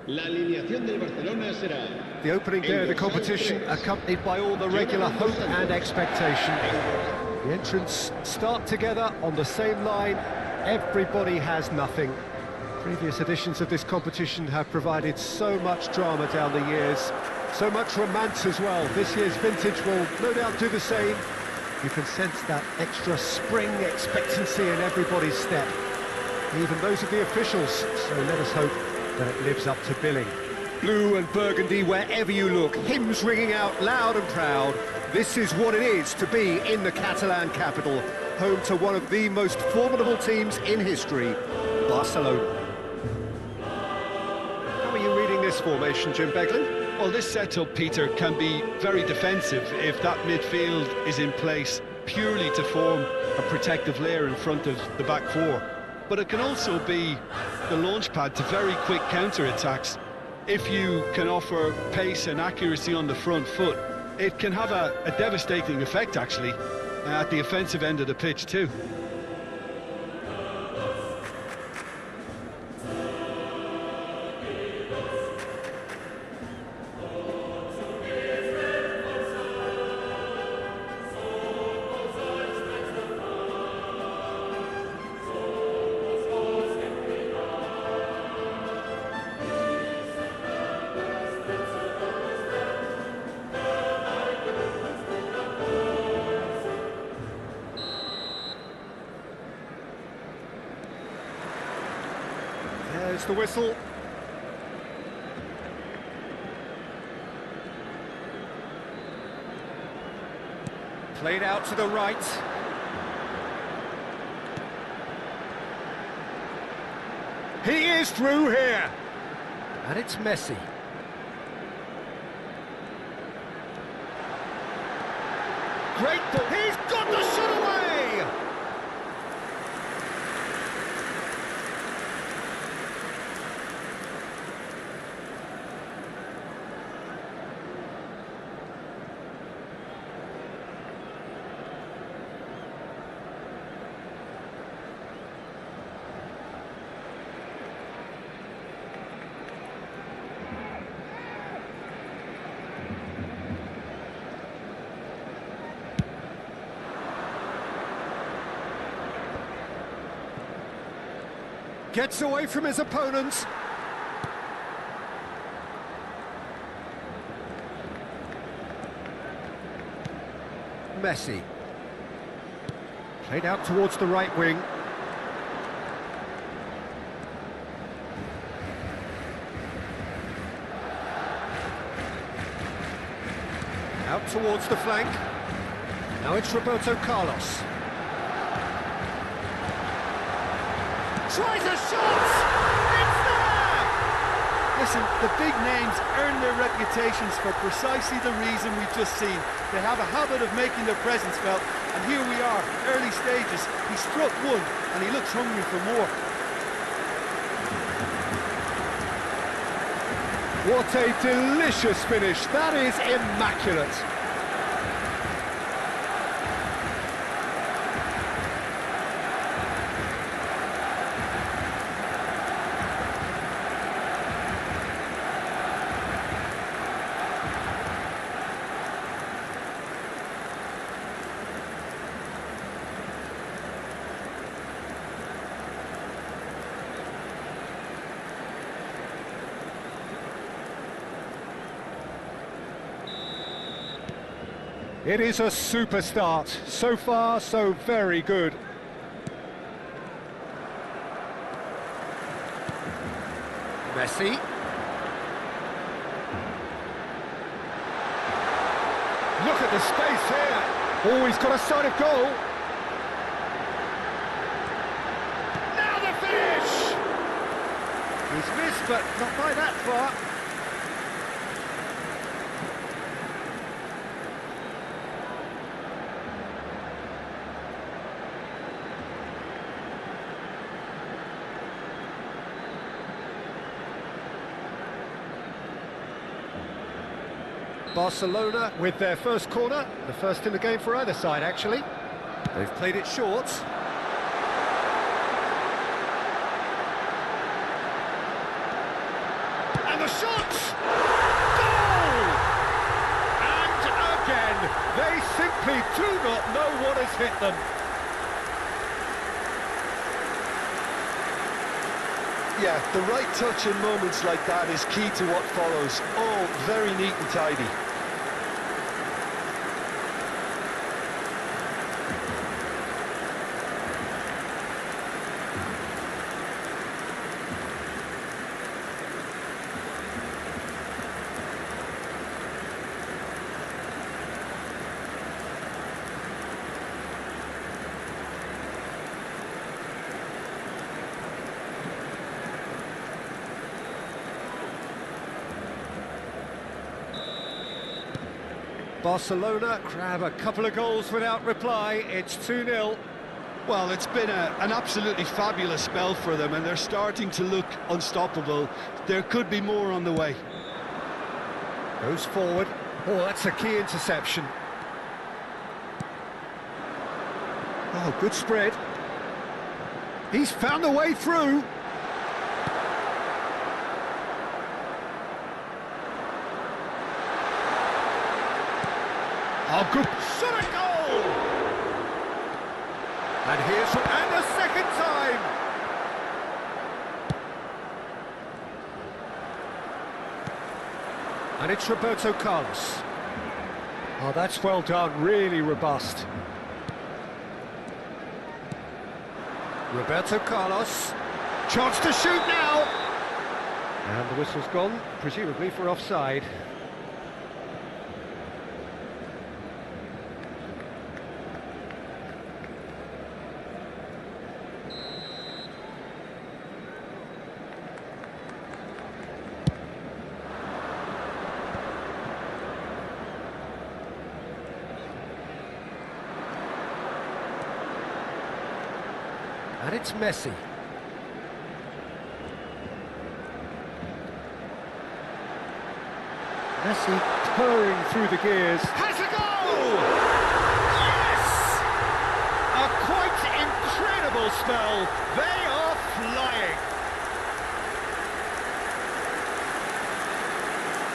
La alineación del Barcelona será... The opening day of the competition, accompanied by all the regular hope and expectation. The entrants start together on the same line. Everybody has nothing. Previous editions of this competition have provided so much drama down the years, so much romance as well. This year's vintage will no doubt do the same. You can sense that extra spring expectancy in everybody's step, even those of the officials, so let us hope that it lives up to billing. Blue and burgundy wherever you look, hymns ringing out loud and proud. This is what it is to be in the Catalan capital, home to one of the most formidable teams in history, Barcelona. How are you reading this formation, Jim Beglin? Well, this setup, Peter, can be very defensive if that midfield is in place purely to form a protective layer in front of the back four. But it can also be the launch pad to very quick counter-attacks. If you can offer pace and accuracy on the front foot, it can have a devastating effect, actually, at the offensive end of the pitch, too. There's the whistle. Played out to the right. He is through here. And it's Messi. Great ball. He's got the shot away! Gets away from his opponents. Messi. Played out towards the right wing. Out towards the flank. Now it's Roberto Carlos. Tries a shot! It's there! Listen, the big names earn their reputations for precisely the reason we've just seen. They have a habit of making their presence felt, and here we are, early stages. He struck one, and he looks hungry for more. What a delicious finish. That is immaculate. It is a super start. So far, so very good. Messi. Look at the space here. Oh, he's got a sight of goal. Now the finish! He's missed, but not by that far. Barcelona with their first corner, the first in the game for either side, actually. They've played it short. And the the shot! Goal! And again, they simply do not know what has hit them. Yeah, the right touch in moments like that is key to what follows. All very neat and tidy. Barcelona grab a couple of goals without reply. It's 2-0. Well, it's been an absolutely fabulous spell for them, and they're starting to look unstoppable. There could be more on the way. Goes forward. Oh, that's a key interception. Oh, good spread. He's found a way through. Oh, good shot at goal! And a second time! And it's Roberto Carlos. Oh, that's well done, really robust. Roberto Carlos. Chance to shoot now! And the whistle's gone, presumably for offside. And it's Messi. Messi purring through the gears. Has a goal! Yes! A quite incredible spell. They are flying.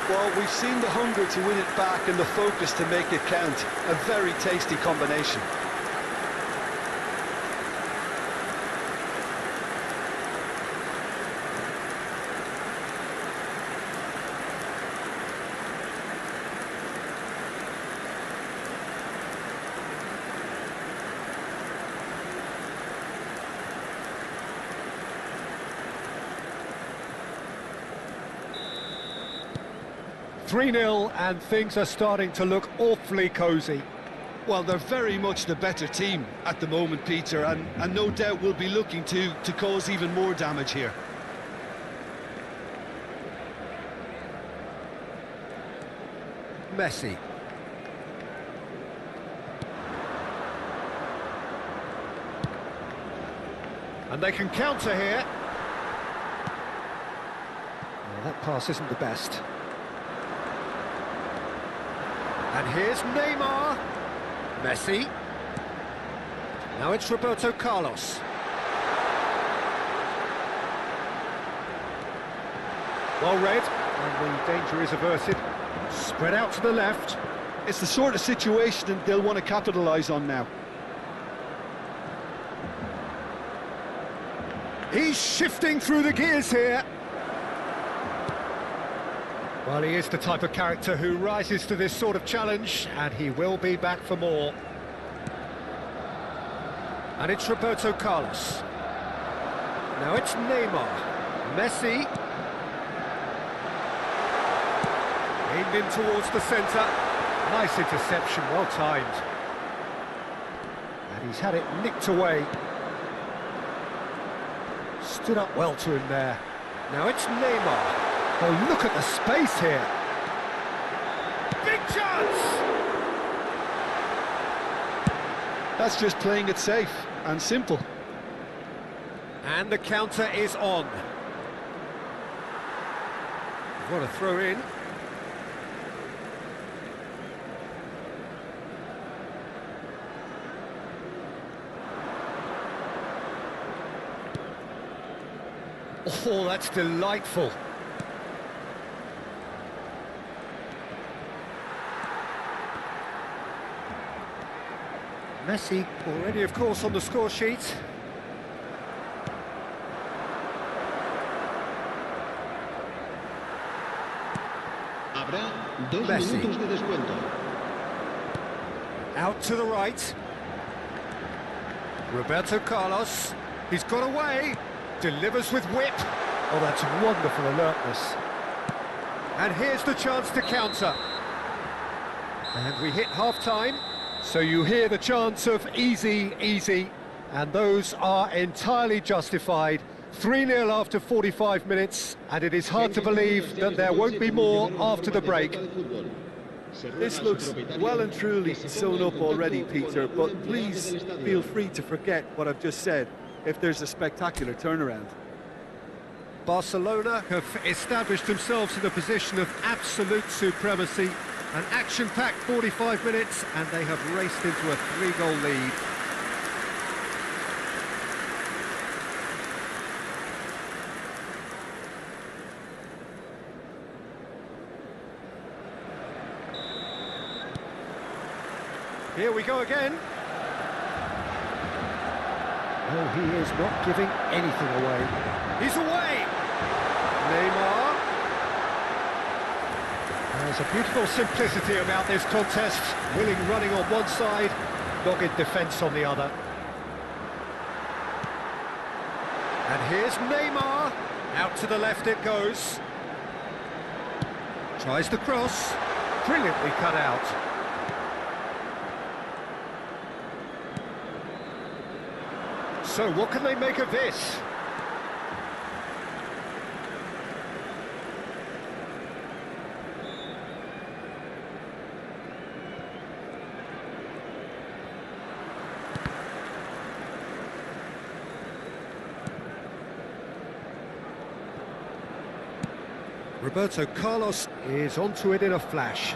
Well, we've seen the hunger to win it back and the focus to make it count. A very tasty combination. .3-0 and things are starting to look awfully cosy. Well, they're very much the better team at the moment, Peter, and no doubt will be looking to cause even more damage here. Messi. And they can counter here. Well, that pass isn't the best. And here's Neymar. Messi. Now it's Roberto Carlos. Well read, and the danger is averted. Spread out to the left. It's the sort of situation that they'll want to capitalise on now. He's shifting through the gears here. Well, he is the type of character who rises to this sort of challenge, and he will be back for more. And it's Roberto Carlos. Now it's Neymar. Messi. Aimed in towards the centre. Nice interception, well timed. And he's had it nicked away. Stood up well to him there. Now it's Neymar. Oh, look at the space here. Big chance! That's just playing it safe and simple. And the counter is on. What a throw in. Oh, that's delightful. Messi already, of course, on the score sheet. Habrá 2 Messi. minutos de descuento. Out to the right. Roberto Carlos. He's got away. Delivers with whip. Oh, that's wonderful alertness. And here's the chance to counter. And we hit half-time. So you hear the chants of easy, easy. And those are entirely justified. 3-0 after 45 minutes. And it is hard to believe that there won't be more after the break. This looks well and truly sewn up already, Peter, but please feel free to forget what I've just said if there's a spectacular turnaround. Barcelona have established themselves in a position of absolute supremacy. An action-packed 45 minutes, and they have raced into a 3-goal lead. Here we go again. Oh, he is not giving anything away. He's away! Neymar. There's a beautiful simplicity about this contest. Willing running on one side, dogged defence on the other. And here's Neymar. Out to the left it goes. Tries the cross. Brilliantly cut out. So what can they make of this? Roberto Carlos is onto it in a flash.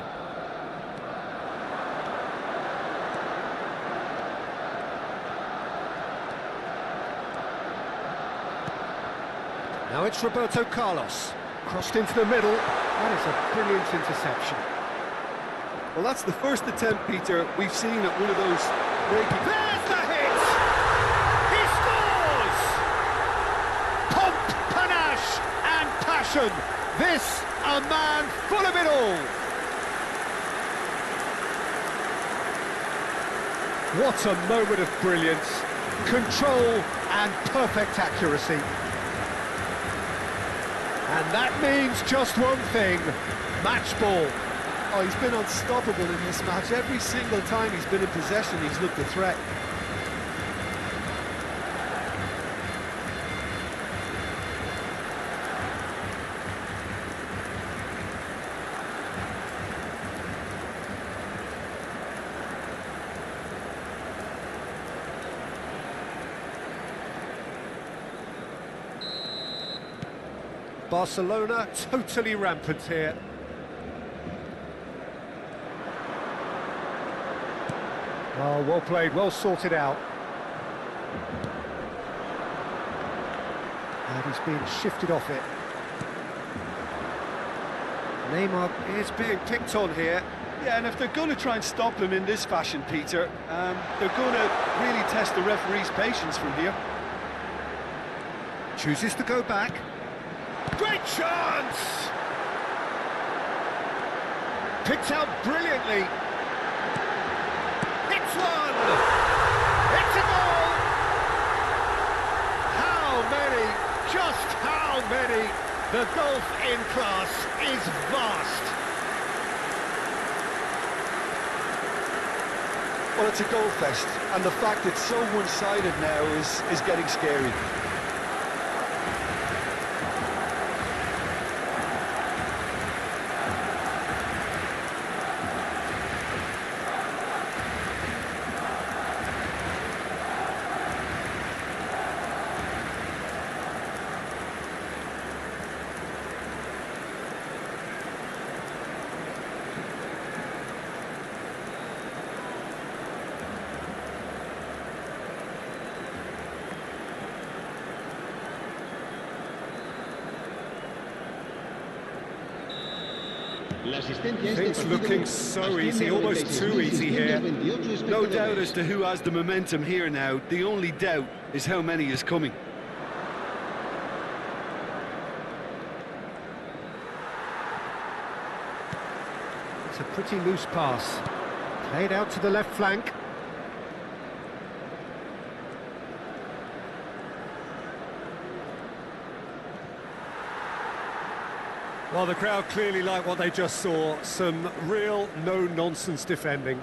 Now it's Roberto Carlos, crossed into the middle. That is a brilliant interception. Well, that's the first attempt, Peter, we've seen at one of those breaking... There's the hit! He scores! Pomp, panache and passion. This, a man full of it all. What a moment of brilliance, control and perfect accuracy. And that means just one thing, match ball. Oh, he's been unstoppable in this match. Every single time he's been in possession, he's looked a threat. Barcelona totally rampant here. Oh, well played, well sorted out. And he's being shifted off it. Neymar is being picked on here. Yeah, and if they're going to try and stop him in this fashion, Peter, they're going to really test the referee's patience from here. Chooses to go back. Great chance! Picked out brilliantly. Hits one! It's a goal! How many? Just how many? The golf in class is vast. Well, it's a goal fest, and the fact it's so one-sided now is getting scary. La asistencia a este Things partido looking so asciende easy, a almost too easy here. 96.628 No doubt espectadores. as to who has the momentum here now. The only doubt is how many is coming. It's a pretty loose pass. Played out to the left flank. Well, the crowd clearly like what they just saw. Some real no-nonsense defending.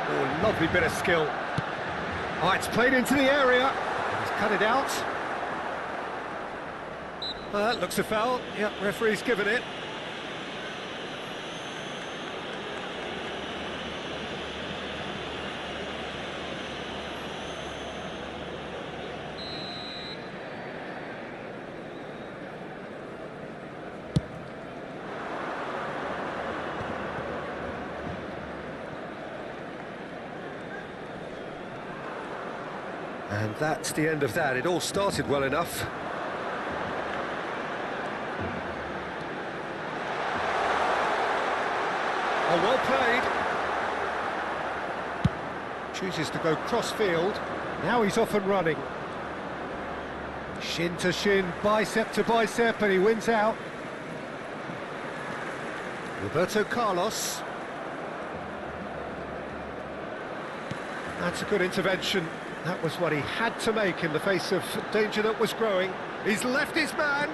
Oh, lovely bit of skill. Oh, it's played into the area. He's cut it out. That looks a foul. Yep, referee's given it. And that's the end of that. It all started well enough. Oh, well played. Chooses to go cross-field. Now he's off and running. Shin to shin, bicep to bicep, and he wins out. Roberto Carlos. That's a good intervention. That was what he had to make in the face of danger that was growing. He's left his man.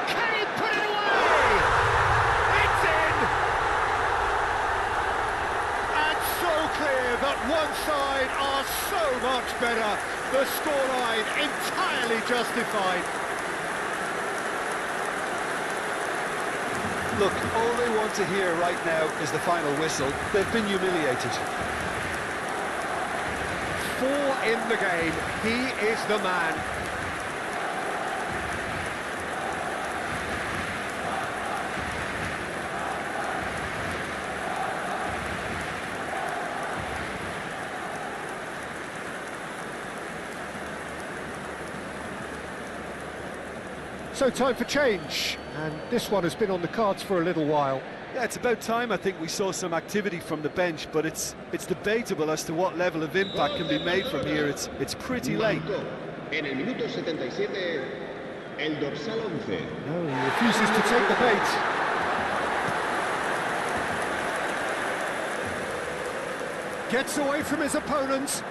Can he put it away? It's in! And so clear that one side are so much better. The scoreline entirely justified. Look, all they want to hear right now is the final whistle. They've been humiliated. 4 in the game. He is the man. So time for change, and this one has been on the cards for a little while. Yeah, it's about time I think we saw some activity from the bench, but it's debatable as to what level of impact can be made from here. It's pretty late. En el minuto 77, el dorsal 11. No, he refuses to take the bait. Gets away from his opponent.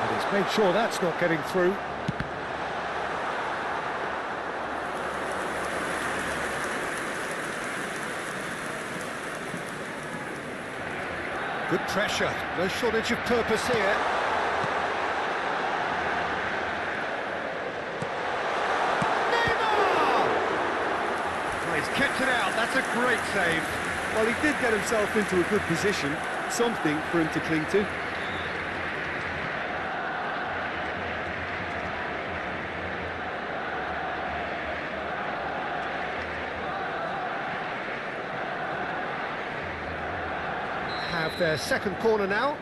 And he's made sure that's not getting through. Good pressure, no shortage of purpose here. Neymar! Well, he's kept it out, that's a great save. Well, he did get himself into a good position, something for him to cling to. Have their second corner now.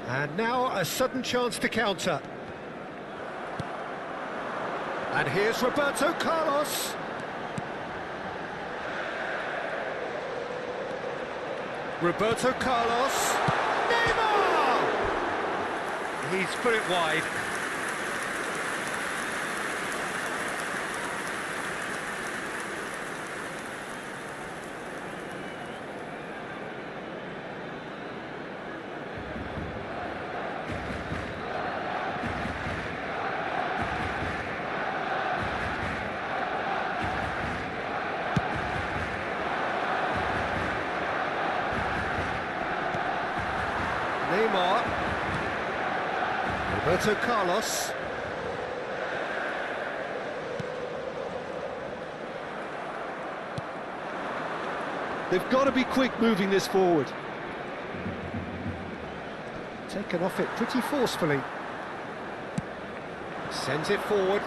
And now a sudden chance to counter. And here's Roberto Carlos. Roberto Carlos. Neymar! He's put it wide. Neymar. Roberto Carlos. They've got to be quick moving this forward. taken off it pretty forcefully. Sends it forward.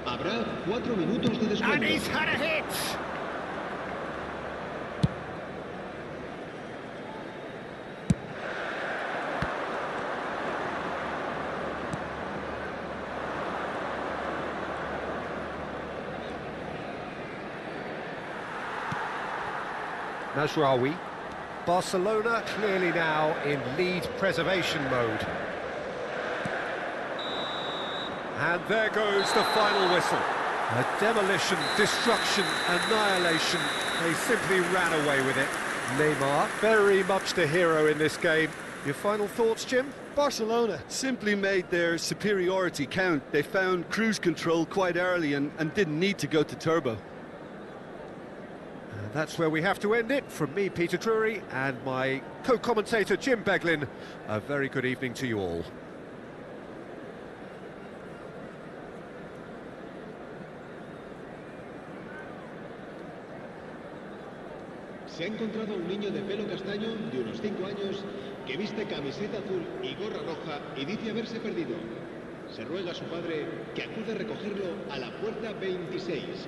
Habrá 4 minutos de descuento. And he's had a hit! Mazraoui. Barcelona clearly now in lead preservation mode. And there goes the final whistle. A demolition, destruction, annihilation. They simply ran away with it. Neymar, very much the hero in this game. Your final thoughts, Jim? Barcelona simply made their superiority count. They found cruise control quite early and didn't need to go to turbo. And that's where we have to end it. From me, Peter Drury, and my co-commentator, Jim Beglin. A very good evening to you all. Se ha encontrado un niño de pelo castaño de unos 5 años que viste camiseta azul y gorra roja y dice haberse perdido. Se ruega a su padre que acude a recogerlo a la puerta 26.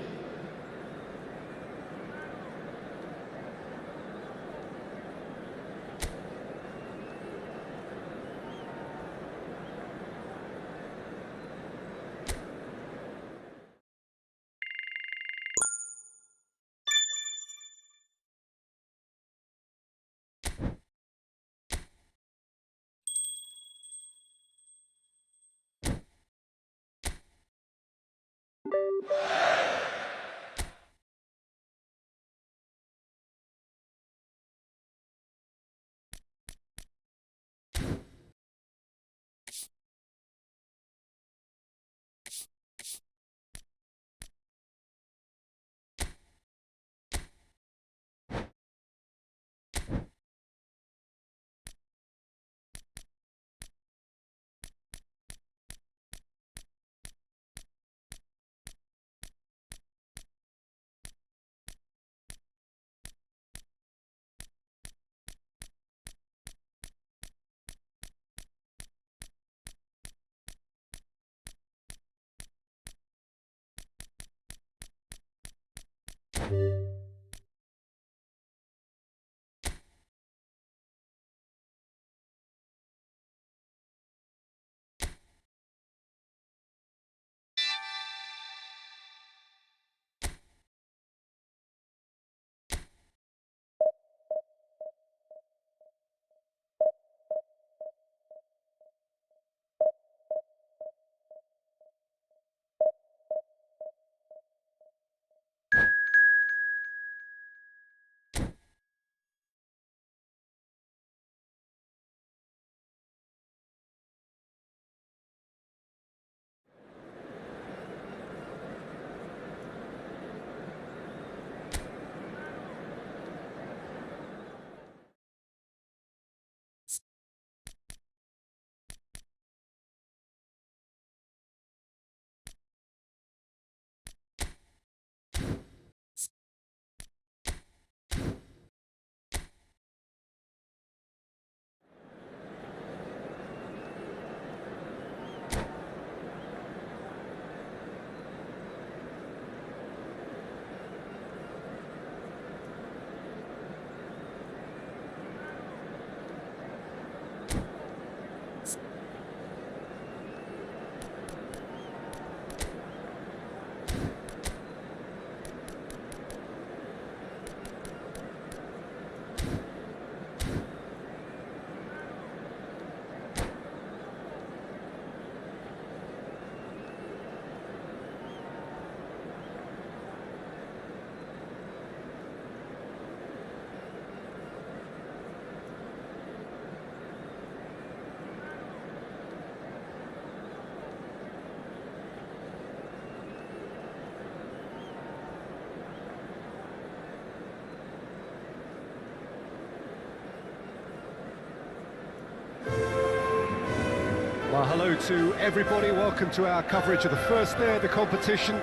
Well, hello to everybody. Welcome to our coverage of the first day of the competition.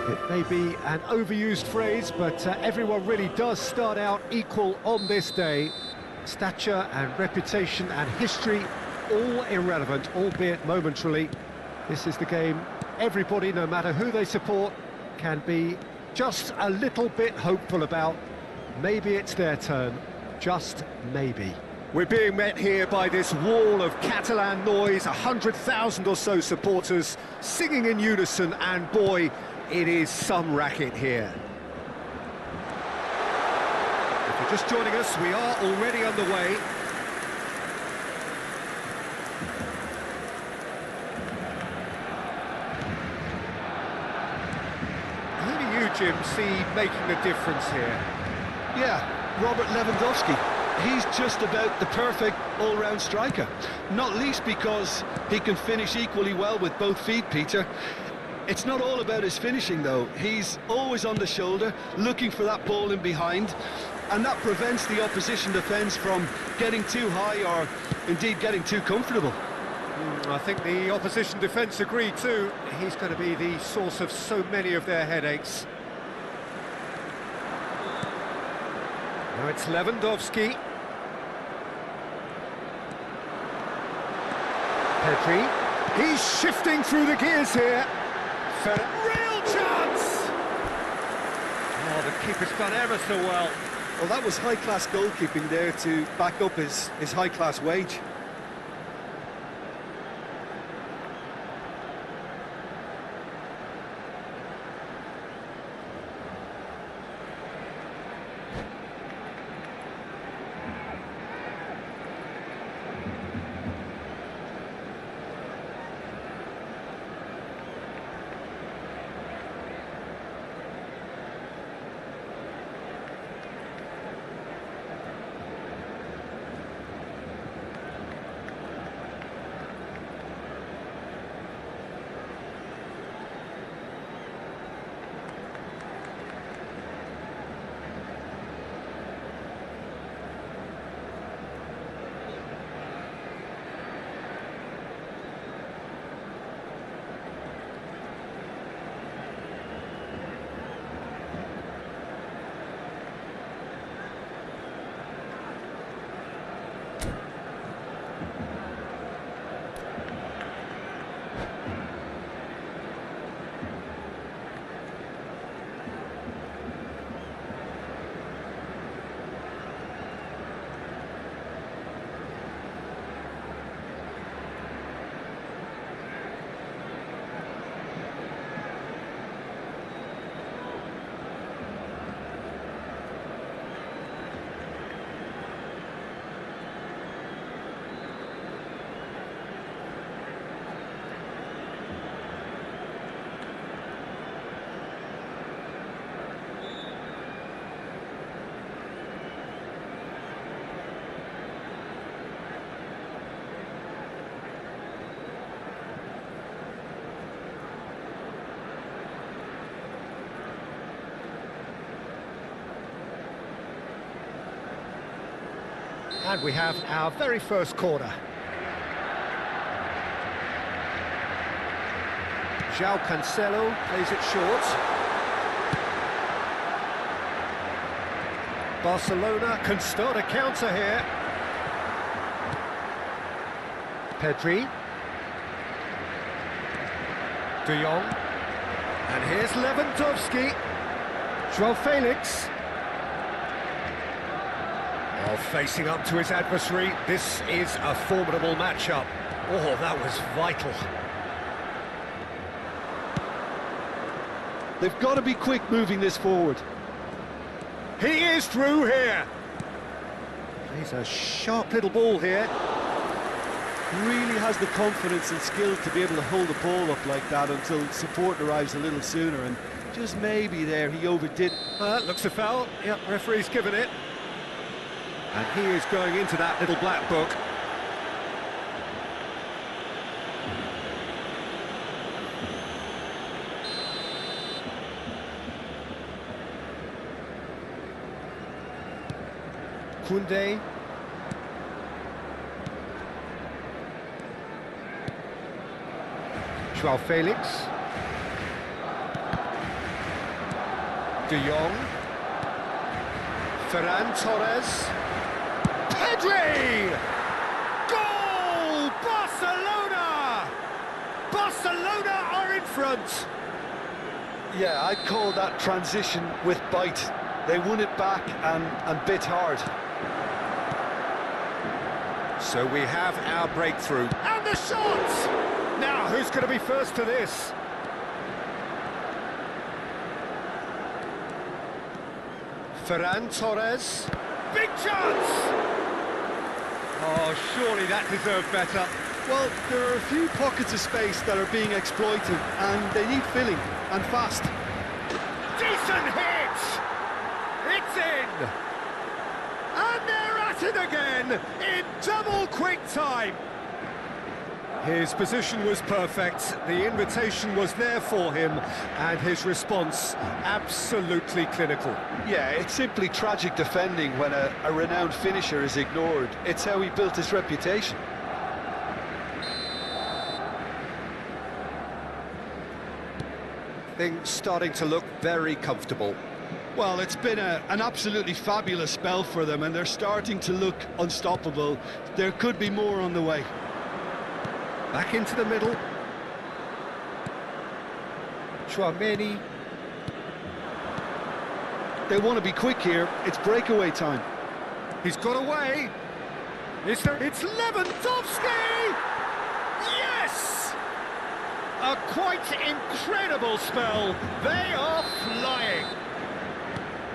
It may be an overused phrase, but everyone really does start out equal on this day. Stature and reputation and history, all irrelevant, albeit momentarily. This is the game everybody, no matter who they support, can be just a little bit hopeful about. Maybe it's their turn, just maybe. We're being met here by this wall of Catalan noise, 100,000 or so supporters singing in unison, and boy, it is some racket here. If you're just joining us, we are already underway. Who do you, Jim, see making the difference here? Yeah, Robert Lewandowski. He's just about the perfect all-round striker. Not least because he can finish equally well with both feet, Peter. It's not all about his finishing, though. He's always on the shoulder, looking for that ball in behind, and that prevents the opposition defence from getting too high or, indeed, getting too comfortable. I think the opposition defence agree too. He's going to be the source of so many of their headaches. Now it's Lewandowski. Pedri. He's shifting through the gears here. Real chance! Oh, the keeper's done ever so well. Well, that was high-class goalkeeping there to back up his high-class wage. And we have our very first corner. João Cancelo plays it short. Barcelona can start a counter here. Pedri. De Jong. And here's Lewandowski. João Felix. Oh, facing up to his adversary, this is a formidable matchup. Oh, that was vital. They've got to be quick moving this forward. He is through here. He's a sharp little ball here. Really has the confidence and skill to be able to hold the ball up like that until support arrives a little sooner, and just maybe there he overdid. Looks a foul. Yep, referee's given it. And he is going into that little black book. Koundé. João Felix. De Jong. Ferran Torres. Pedri! Goal! Barcelona! Barcelona are in front. Yeah, I'd call that transition with Byte. They won it back and bit hard. So we have our breakthrough. And the shot! Now, who's going to be first to this? Ferran Torres. Big chance! Oh, surely that deserved better. Well, there are a few pockets of space that are being exploited, and they need filling, and fast. Decent hit! It's in! And they're at it again, in double quick time! His position was perfect, the invitation was there for him, and his response absolutely clinical. Yeah, it's simply tragic defending when a renowned finisher is ignored. It's how he built his reputation. Things starting to look very comfortable. Well, it's been an absolutely fabulous spell for them, and they're starting to look unstoppable. There could be more on the way. Back into the middle. Chouameni. They want to be quick here. It's breakaway time. He's got away. It's Lewandowski! Yes! A quite incredible spell. They are flying.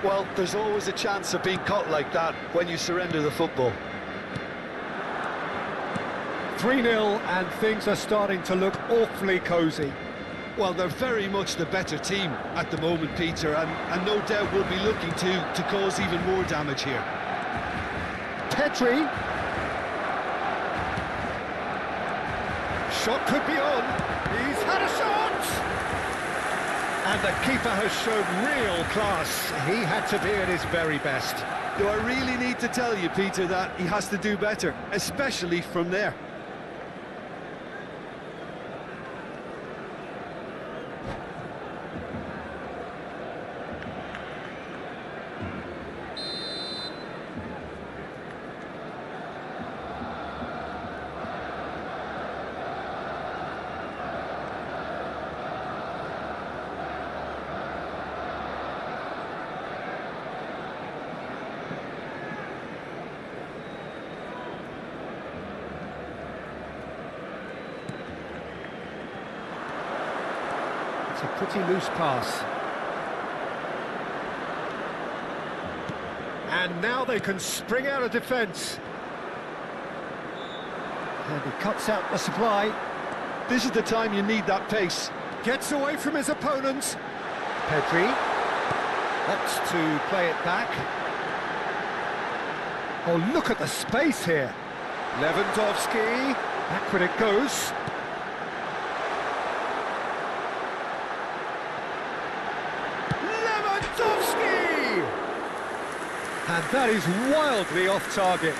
Well, there's always a chance of being caught like that when you surrender the football. 3-0, and things are starting to look awfully cosy. Well, they're very much the better team at the moment, Peter, and no doubt will be looking to cause even more damage here. Pedri. Shot could be on. He's had a shot! And the keeper has shown real class. He had to be at his very best. Do I really need to tell you, Peter, that he has to do better, especially from there? It's a pretty loose pass. And now they can spring out of defence. And he cuts out the supply. This is the time you need that pace. Gets away from his opponent. Pedri opts to play it back. Oh, look at the space here. Lewandowski. Backward it goes. Lewandowski! And that is wildly off target.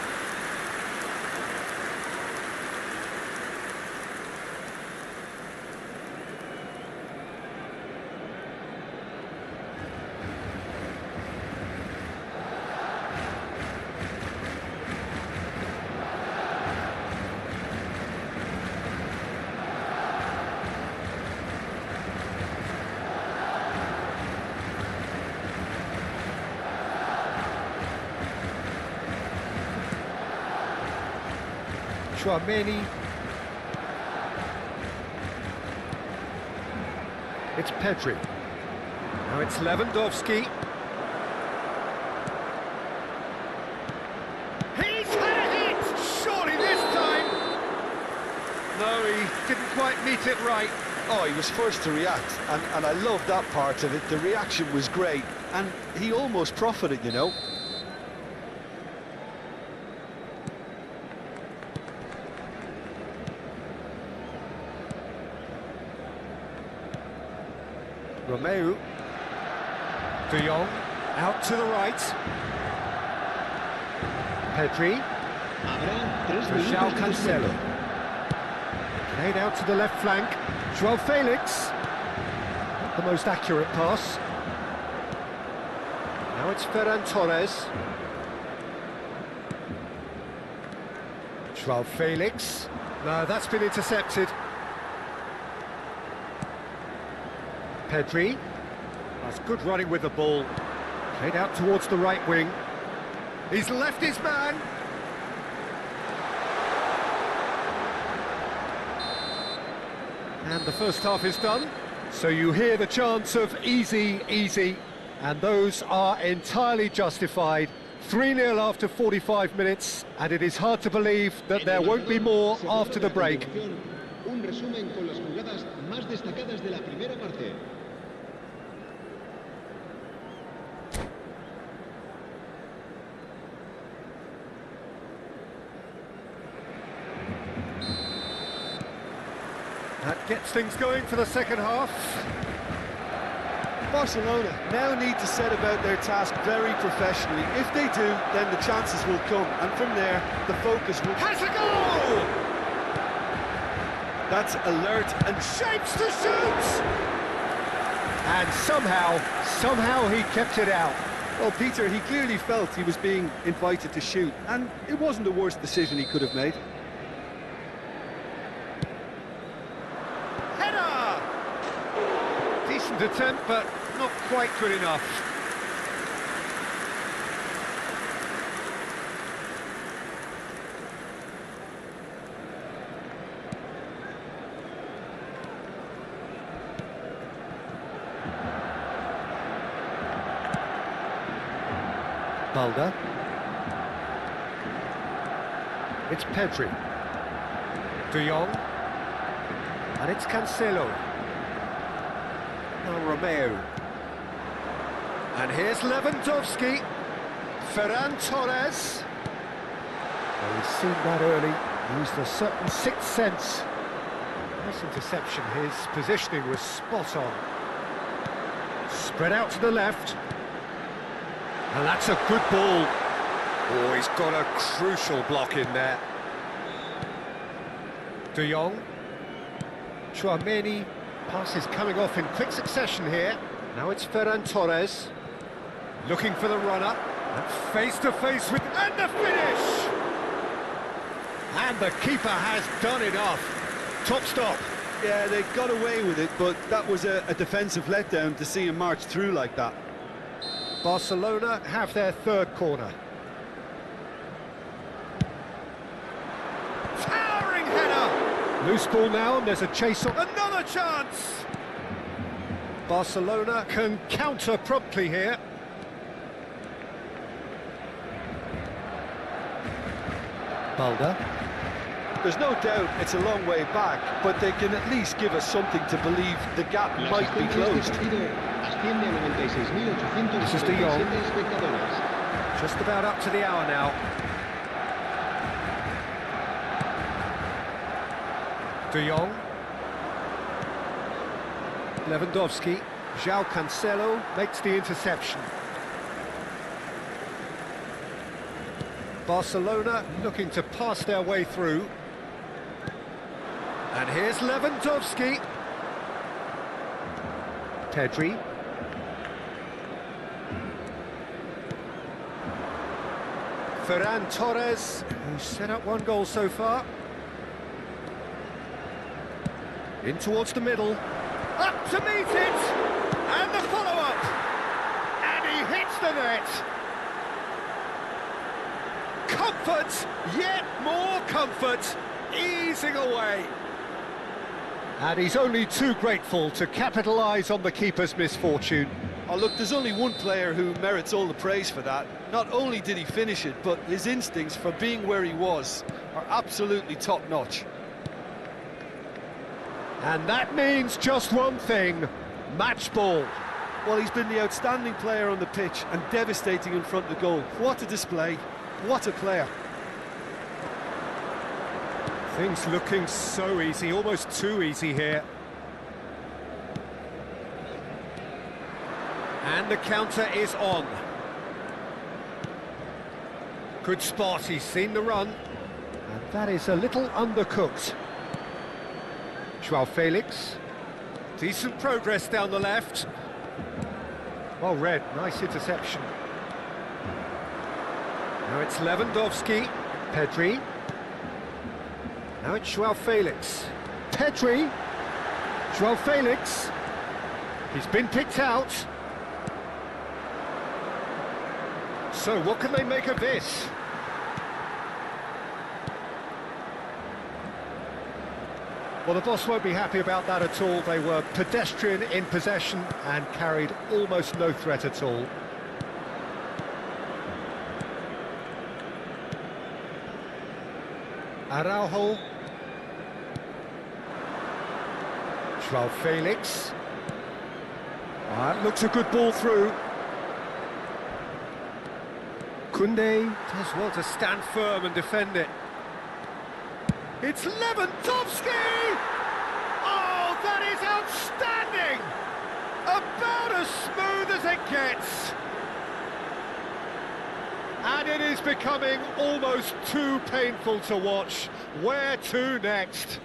Chouameni. It's Pedri. Now it's Lewandowski. He's had a hit! Surely this time! No, he didn't quite meet it right. Oh, he was first to react, and I love that part of it. The reaction was great, and he almost profited, you know. Romeu. De Jong, out to the right. Pedri. João Cancelo. Played out to the left flank. João Felix. Not the most accurate pass. Now it's Ferran Torres. Joao Felix. No, that's been intercepted. Pedri. That's good running with the ball. Played out towards the right wing. He's left his man. And the first half is done. So you hear the chants of easy, easy. And those are entirely justified. 3-0 after 45 minutes, and it is hard to believe that there won't be more after the break. Un resumen con las jugadas más destacadas de la primera parte. That gets things going for the second half. Barcelona now need to set about their task very professionally. If they do, then the chances will come, and from there, the focus will... Has a goal! That's alert and Shapes to shoot! And somehow he kept it out. Well, Peter, he clearly felt he was being invited to shoot, and it wasn't the worst decision he could have made. Header! Decent attempt, but not quite good enough. Balda. It's Pedri. De Jong. And it's Cancelo. Now Romeo. And here's Lewandowski. Ferran Torres. Well, he's seen that early. Used a certain sixth sense. Nice interception. His positioning was spot on. Spread out to the left. And that's a good ball. Oh, he's got a crucial block in there. De Jong. Chouameni. Passes coming off in quick succession here. Now it's Ferran Torres. Looking for the runner. And face to face with... And the finish! And the keeper has done enough. Top stop. Yeah, they got away with it, but that was a defensive letdown to see him march through like that. Barcelona have their third corner. Towering header! Loose ball now, and there's a chase on. Another chance! Barcelona can counter promptly here. Balda. There's no doubt it's a long way back, but they can at least give us something to believe the gap might be closed. This is De Jong. Just about up to the hour now. De Jong. Lewandowski. Joao Cancelo makes the interception. Barcelona looking to pass their way through. And here's Lewandowski. Pedri. Ferran Torres, who's set up one goal so far. In towards the middle. Up to meet it! And the follow-up! And he hits the net! Comfort! Yet more comfort! Easing away! And he's only too grateful to capitalise on the keeper's misfortune. Oh, look, there's only one player who merits all the praise for that. Not only did he finish it, but his instincts for being where he was are absolutely top-notch. And that means just one thing, match ball. Well, he's been the outstanding player on the pitch and devastating in front of the goal. What a display, what a player. Things looking so easy, almost too easy here. And the counter is on. Good spot, he's seen the run. And that is a little undercooked. Joao Felix. Decent progress down the left. Well read, nice interception. Now it's Lewandowski, Pedri. Now it's Joao Felix. Pedri, Joao Felix. He's been picked out. So what can they make of this? Well, the boss won't be happy about that at all. They were pedestrian in possession and carried almost no threat at all. Araujo. Joao Felix. That looks a good ball through. Koundé does well to stand firm and defend it. It's Lewandowski! Oh, that is outstanding! About as smooth as it gets. And it is becoming almost too painful to watch. Where to next?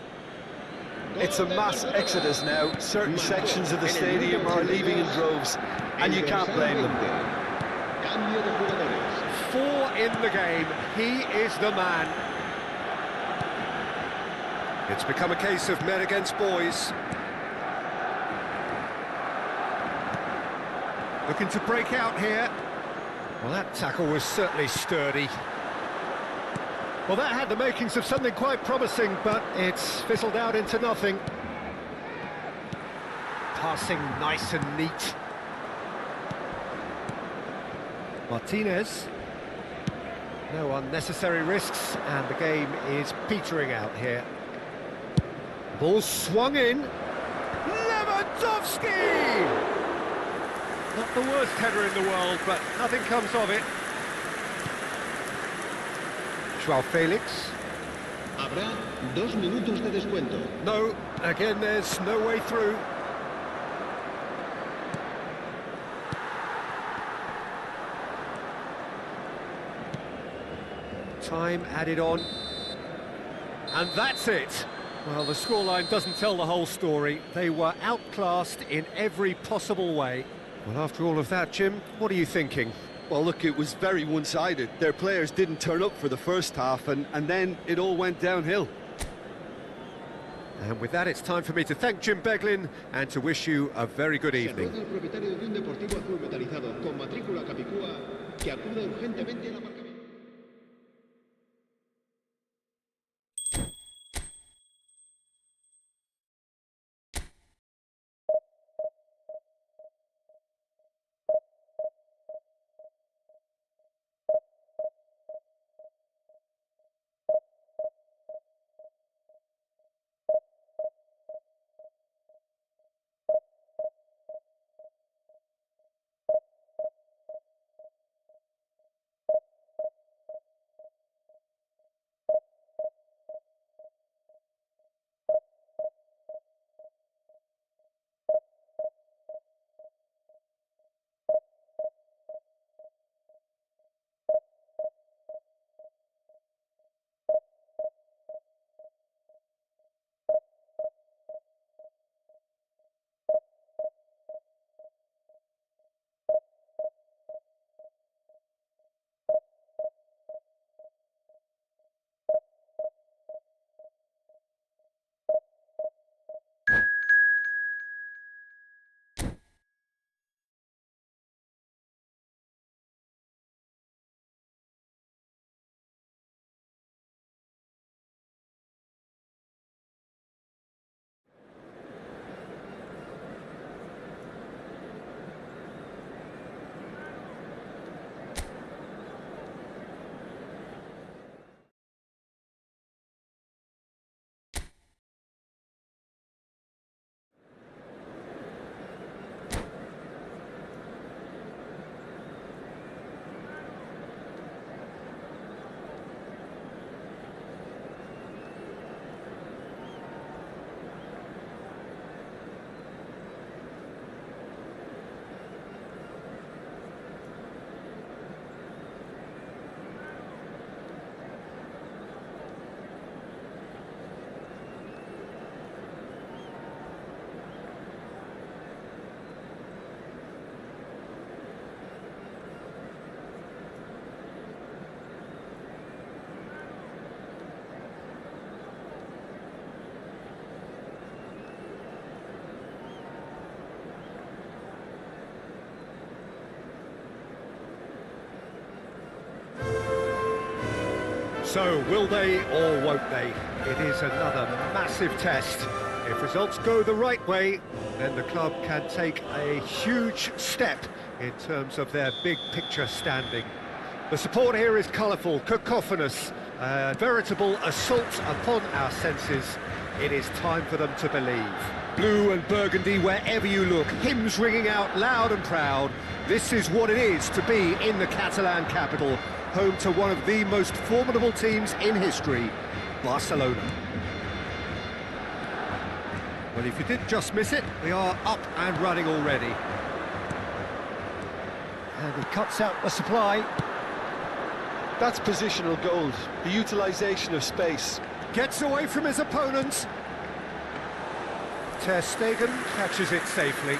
It's a mass exodus now. Certain sections of the stadium are leaving in droves, and you can't blame them. 4 in the game. He is the man. It's become a case of men against boys. Looking to break out here. Well, that tackle was certainly sturdy. Well, that had the makings of something quite promising, but it's fizzled out into nothing. Passing nice and neat. Martinez. No unnecessary risks, and the game is petering out here. Ball swung in. Lewandowski! Not the worst header in the world, but nothing comes of it. Joao Felix. Habrá 2 minutos de descuento. No, again there's no way through. Time added on. And that's it. Well, the scoreline doesn't tell the whole story. They were outclassed in every possible way. Well, after all of that, Jim, what are you thinking? Well, look, it was very one-sided. Their players didn't turn up for the first half, and then it all went downhill. And with that, it's time for me to thank Jim Beglin and to wish you a very good Se evening. ruega al propietario de un deportivo azul metalizado con matrícula Capicúa que acuda urgentemente al aparcamiento. So, will they or won't they? It is another massive test. If results go the right way, then the club can take a huge step in terms of their big picture standing. The support here is colourful, cacophonous, a veritable assault upon our senses. It is time for them to believe. Blue and burgundy wherever you look, hymns ringing out loud and proud. This is what it is to be in the Catalan capital, home to one of the most formidable teams in history, Barcelona. Well, if you did just miss it, we are up and running already. And he cuts out the supply. That's positional gold, the utilisation of space. Gets away from his opponents. Ter Stegen catches it safely.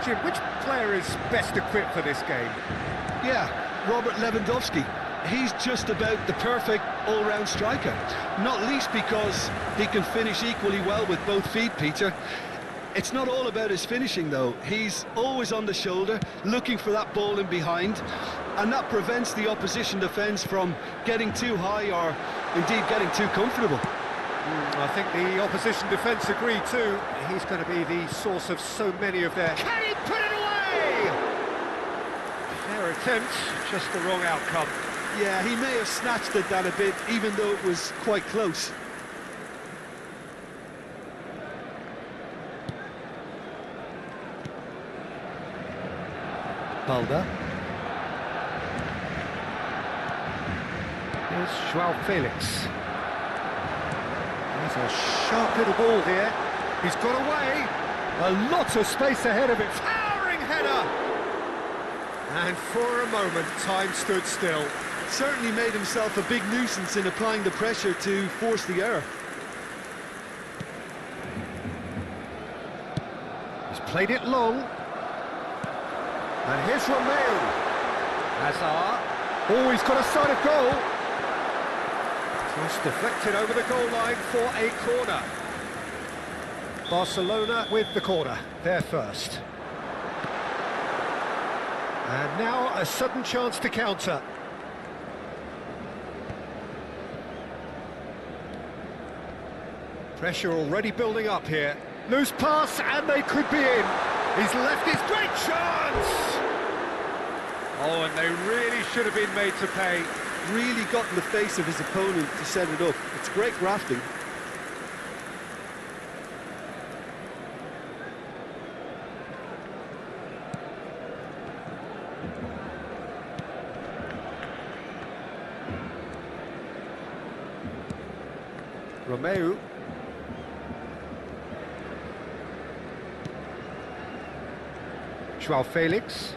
Jim, which player is best equipped for this game? Yeah, Robert Lewandowski. He's just about the perfect all-round striker. Not least because he can finish equally well with both feet, Peter. It's not all about his finishing, though. He's always on the shoulder, looking for that ball in behind, and that prevents the opposition defence from getting too high or, indeed, getting too comfortable. I think the opposition defence agree too. He's going to be the source of so many of their... Can he put it away? Their attempt, just the wrong outcome. Yeah, he may have snatched at that a bit, even though it was quite close. Balda. Here's João Felix. There's a sharp little ball here. He's got away. A lot of space ahead of him. Towering header. And for a moment, time stood still. Certainly made himself a big nuisance in applying the pressure to force the error. He's played it long. And here's Romeu. Hazard. Oh, he's got a side of goal. Just deflected over the goal line for a corner. Barcelona with the corner, they're first. And now a sudden chance to counter. Pressure already building up here. Loose pass, and they could be in. He's left his great chance! Oh, and they really should have been made to pay. Really got in the face of his opponent to set it up. It's great grafting. Romeu. João Felix.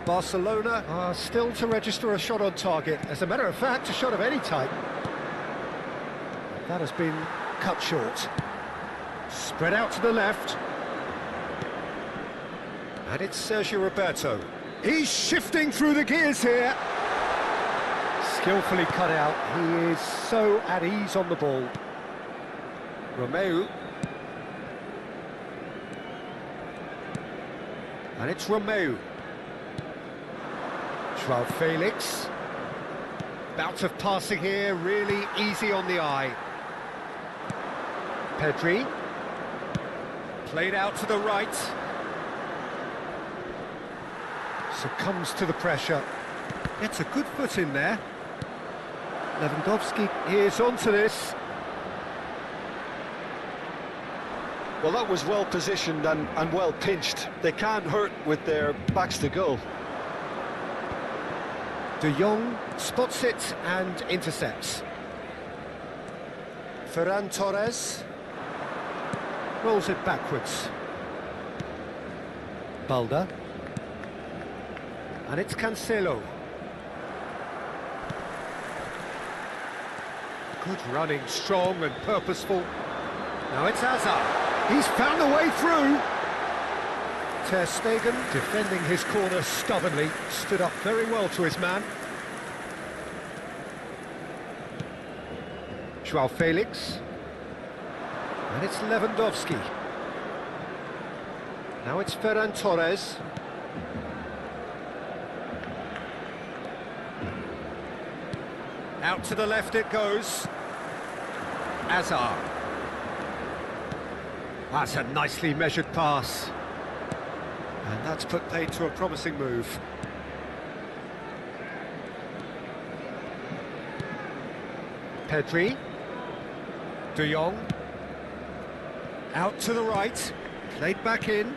Barcelona are still to register a shot on target. As a matter of fact, a shot of any type. That has been cut short. Spread out to the left. And it's Sergio Roberto. He's shifting through the gears here. Skillfully cut out. He is so at ease on the ball. Romeu. And it's Romeu. João Felix. Bout of passing here, really easy on the eye. Pedri. Played out to the right. Succumbs to the pressure. Gets a good foot in there. Lewandowski is onto this. Well, that was well positioned and well pinched. They can't hurt with their backs to goal. De Jong spots it and intercepts. Ferran Torres rolls it backwards. Balda. And it's Cancelo. Good running, strong and purposeful. Now it's Hazard. He's found a way through. Ter Stegen defending his corner stubbornly, stood up very well to his man. João Felix. And it's Lewandowski. Now it's Ferran Torres. Out to the left it goes. Azar. That's a nicely measured pass. And that's put paid to a promising move. Pedri. De Jong. Out to the right. Played back in.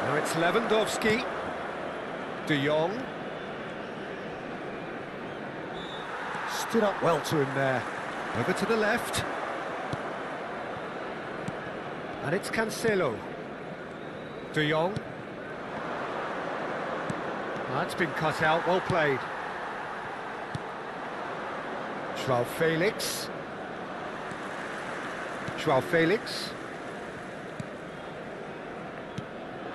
Now it's Lewandowski. De Jong. Stood up well to him there. Over to the left. And it's Cancelo. De Jong. That's been cut out, well played. João Felix. João Felix.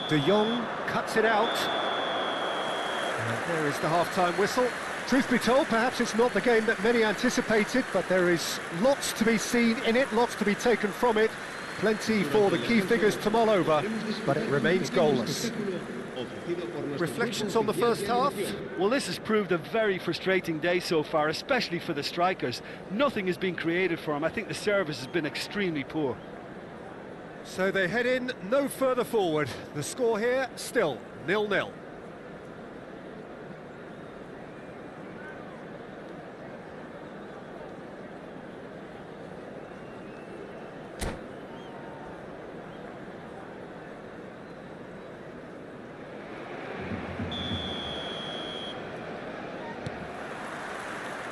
De Jong cuts it out. And there is the half-time whistle. Truth be told, perhaps it's not the game that many anticipated, but there is lots to be seen in it, lots to be taken from it. Plenty for the key figures to mull over, but it remains goalless. Reflections on the first half? Well, this has proved a very frustrating day so far, especially for the strikers. Nothing has been created for them. I think the service has been extremely poor. So they head in no further forward. The score here, still 0-0.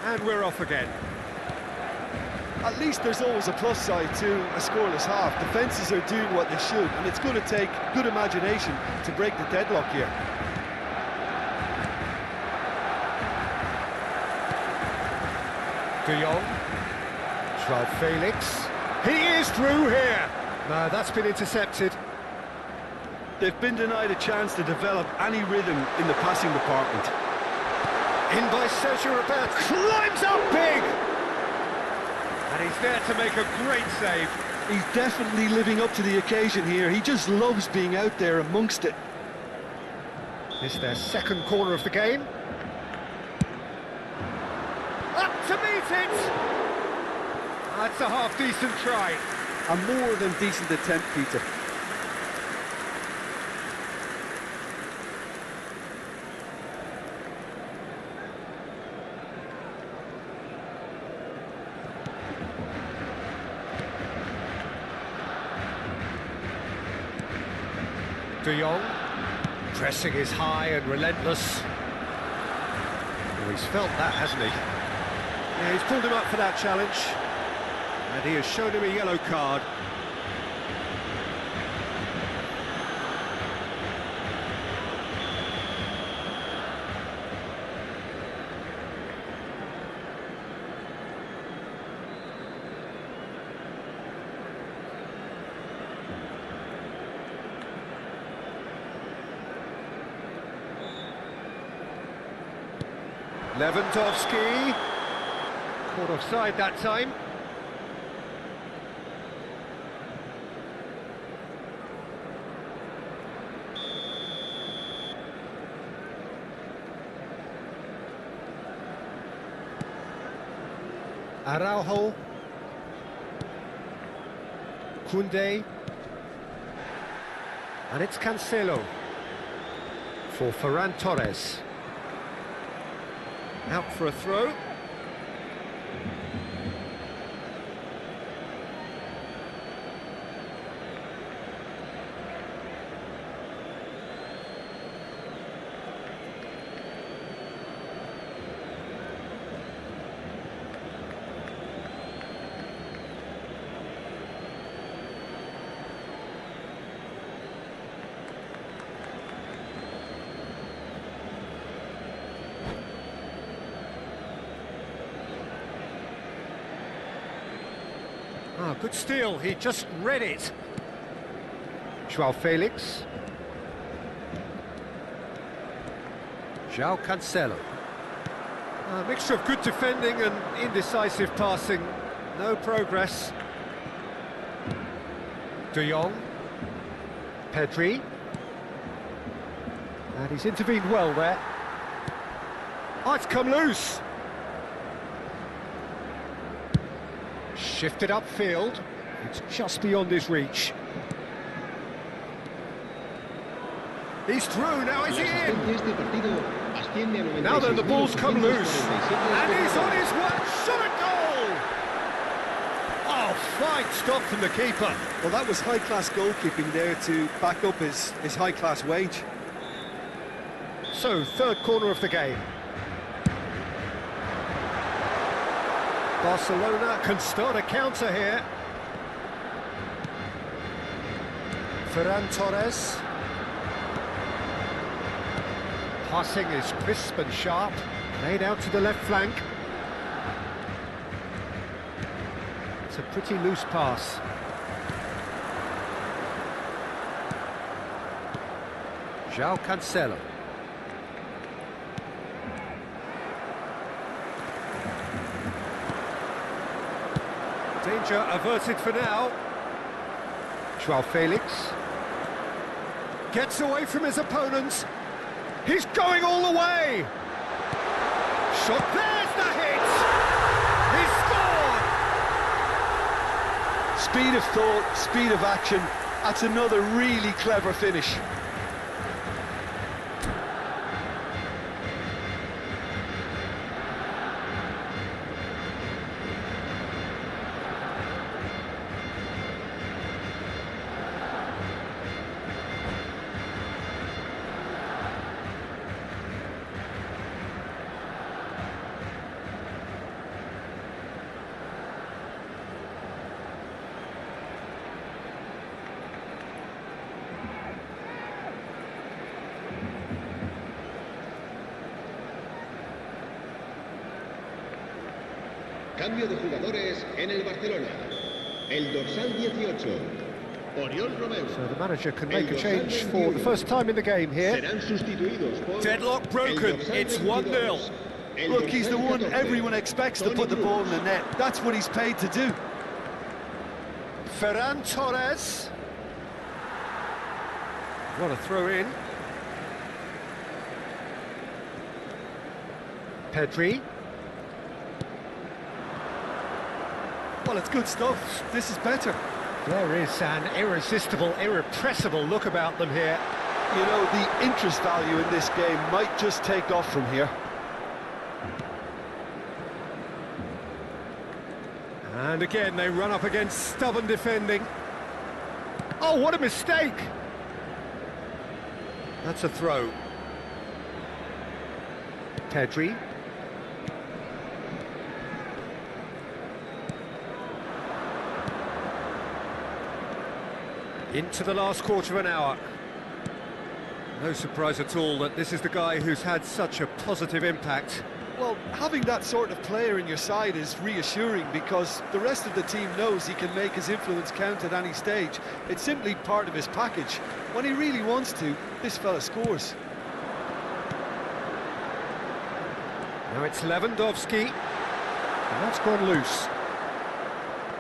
And we're off again. At least there's always a plus side to a scoreless half. Defences are doing what they should, and it's going to take good imagination to break the deadlock here. De Jong. João Felix. He is through here. No, that's been intercepted. They've been denied a chance to develop any rhythm in the passing department. In by Sergio Roberto, climbs up big! And he's there to make a great save. He's definitely living up to the occasion here. He just loves being out there amongst it. It's their second corner of the game. Up to meet it! That's a half-decent try. A more than decent attempt, Peter. De Jong, pressing is high and relentless. Well, he's felt that, hasn't he? Yeah, he's pulled him up for that challenge. And he has shown him a yellow card. Lewandowski, caught offside that time. Araujo, Koundé, and it's Cancelo for Ferran Torres. Out for a throw. Ah, good steal, he just read it. João Felix. João Cancelo. A mixture of good defending and indecisive passing. No progress. De Jong. Pedri. And he's intervened well there. Oh, it's come loose. Shifted upfield. It's just beyond his reach. He's through, now is he in? Now then, the ball's come loose. And he's on his way. Shot a goal! Oh, fine stop from the keeper. Well, that was high-class goalkeeping there to back up his high-class wage. So, third corner of the game. Barcelona can start a counter here. Ferran Torres. Passing is crisp and sharp. Played out to the left flank. It's a pretty loose pass. João Cancelo. Danger averted for now. João Felix. Gets away from his opponents. He's going all the way! Shot, there's the hit! He's scored! Speed of thought, speed of action, that's another really clever finish. Cambio de jugadores en el Barcelona. El dorsal 18, Oriol Romeu. So the manager can make a change for the first time in the game here. Serán sustituidos por Deadlock broken, it's 1-0. Look, he's the one everyone expects to put the ball in the net. That's what he's paid to do. Ferran Torres. What a throw in. Pedri. Well, it's good stuff. This is better. There is an irresistible, irrepressible look about them here. You know, the interest value in this game might just take off from here. And again, they run up against stubborn defending. Oh, what a mistake! That's a throw. Pedri. Into the last quarter of an hour. No surprise at all that this is the guy who's had such a positive impact. Well, having that sort of player in your side is reassuring because the rest of the team knows he can make his influence count at any stage. It's simply part of his package. When he really wants to, this fella scores. Now it's Lewandowski. And that's gone loose.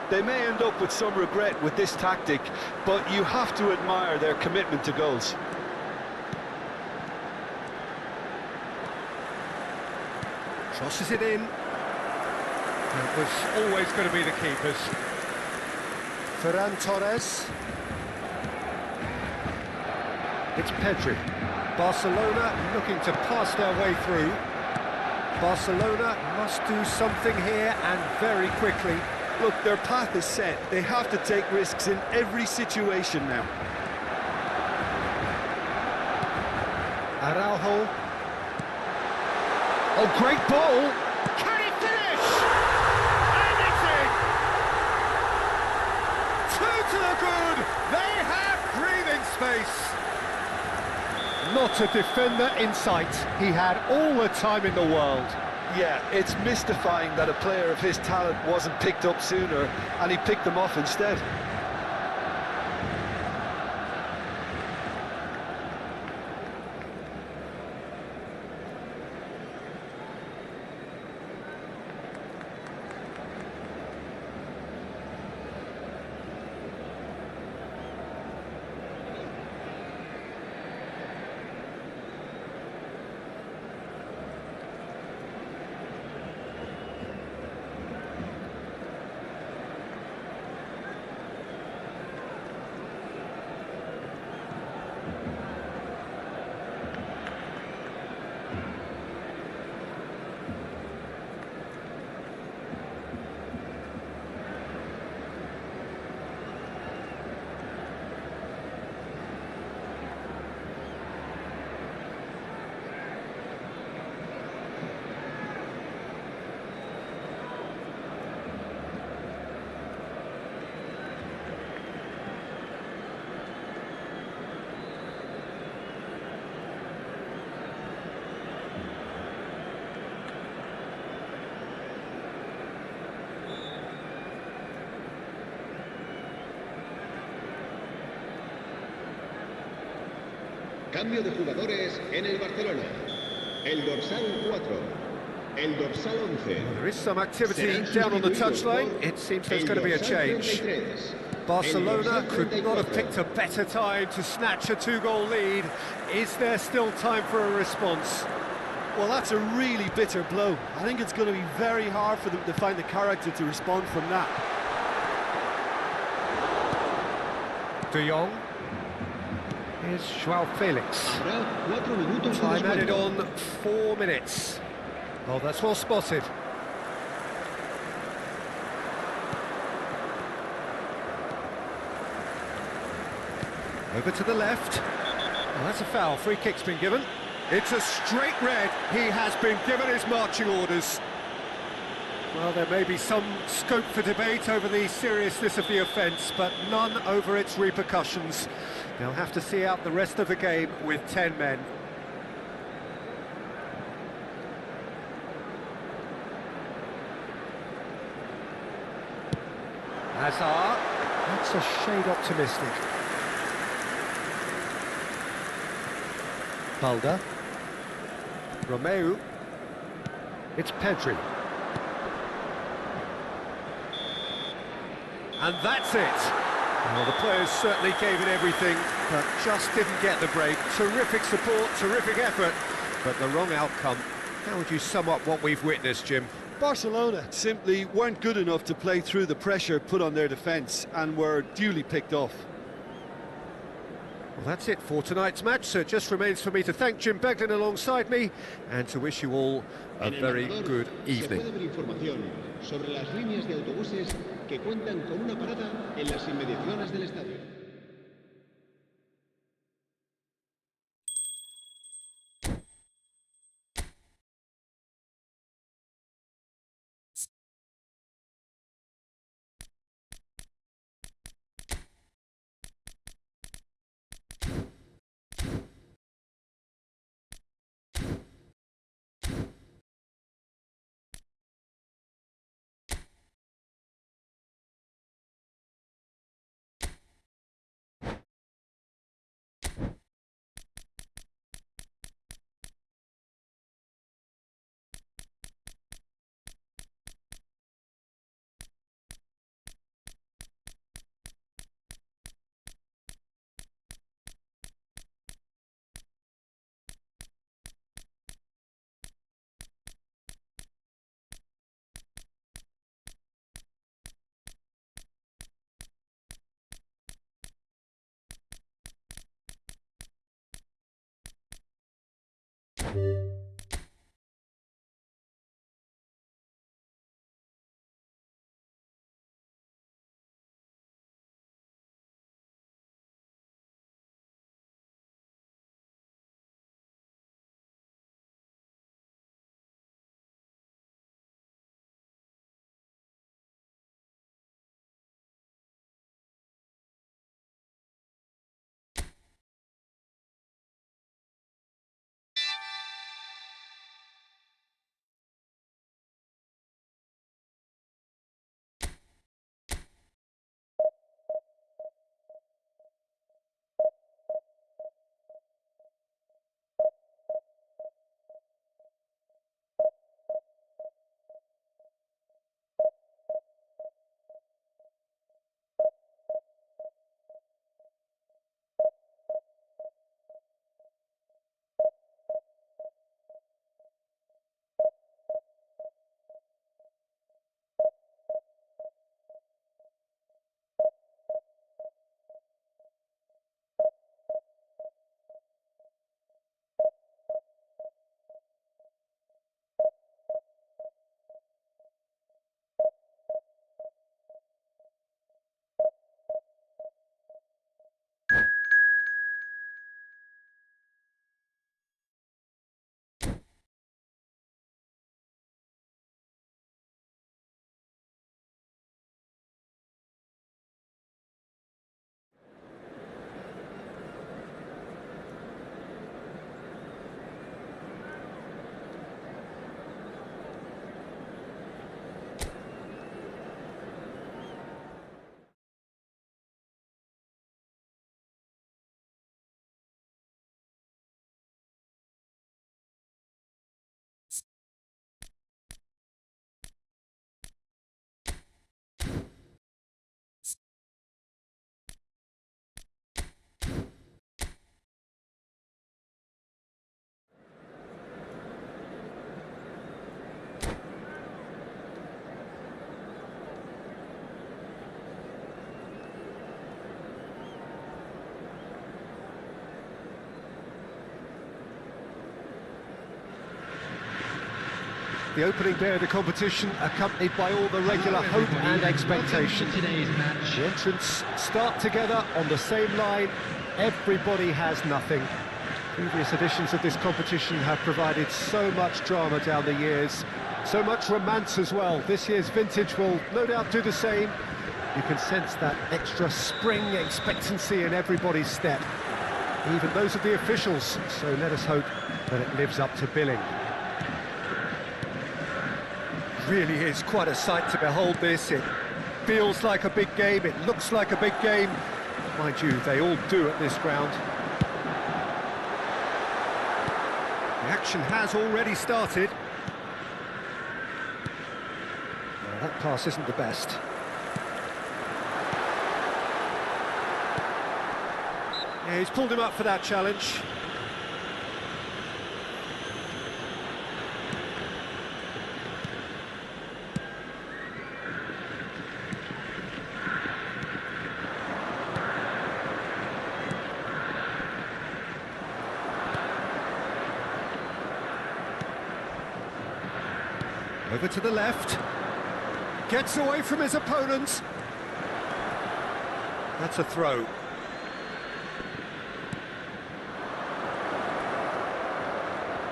They may end up with some regret with this tactic, but you have to admire their commitment to goals. Crosses it in. That was always going to be the keepers. Ferran Torres. It's Pedri. Barcelona looking to pass their way through. Barcelona must do something here and very quickly. Look, their path is set. They have to take risks in every situation now. Araujo. Oh, great ball! Can he finish? And it's in! Two to the good! They have breathing space! Not a defender in sight. He had all the time in the world. Yeah, it's mystifying that a player of his talent wasn't picked up sooner, and he picked them off instead. Cambio de jugadores en el Barcelona. El dorsal 4. El dorsal 11. Well, there is some activity down on the touchline. It seems there's going to be a change. Barcelona could not have picked a better time to snatch a 2-goal lead. Is there still time for a response? Well, that's a really bitter blow. I think it's going to be very hard for them to find the character to respond from that. De Jong. Here's Joao Felix. Time added on 4 minutes. Oh, that's well spotted. Over to the left. Well, that's a foul. Free kick's been given. It's a straight red. He has been given his marching orders. Well, there may be some scope for debate over the seriousness of the offence, but none over its repercussions. They'll have to see out the rest of the game with 10 men. Hazard. That's a shade optimistic. Balda. Romeu. It's Pedri. And that's it. Well, the players certainly gave it everything, but just didn't get the break. Terrific support, terrific effort, but the wrong outcome. How would you sum up what we've witnessed, Jim? Barcelona simply weren't good enough to play through the pressure put on their defence and were duly picked off. Well, that's it for tonight's match, so it just remains for me to thank Jim Beglin alongside me and to wish you all a very good evening. Se puede ver información sobre las líneas de autobuses que cuentan con una parada en las inmediaciones del estadio. The opening day of the competition, accompanied by all the regular hope and expectation. The entrants start together on the same line. Everybody has nothing. Previous editions of this competition have provided so much drama down the years, so much romance as well. This year's vintage will no doubt do the same. You can sense that extra spring expectancy in everybody's step, even those of the officials, so let us hope that it lives up to billing. Really is quite a sight to behold this. It feels like a big game, it looks like a big game. Mind you, they all do at this ground. The action has already started. No, that pass isn't the best. Yeah, he's pulled him up for that challenge. Over to the left. Gets away from his opponents. That's a throw.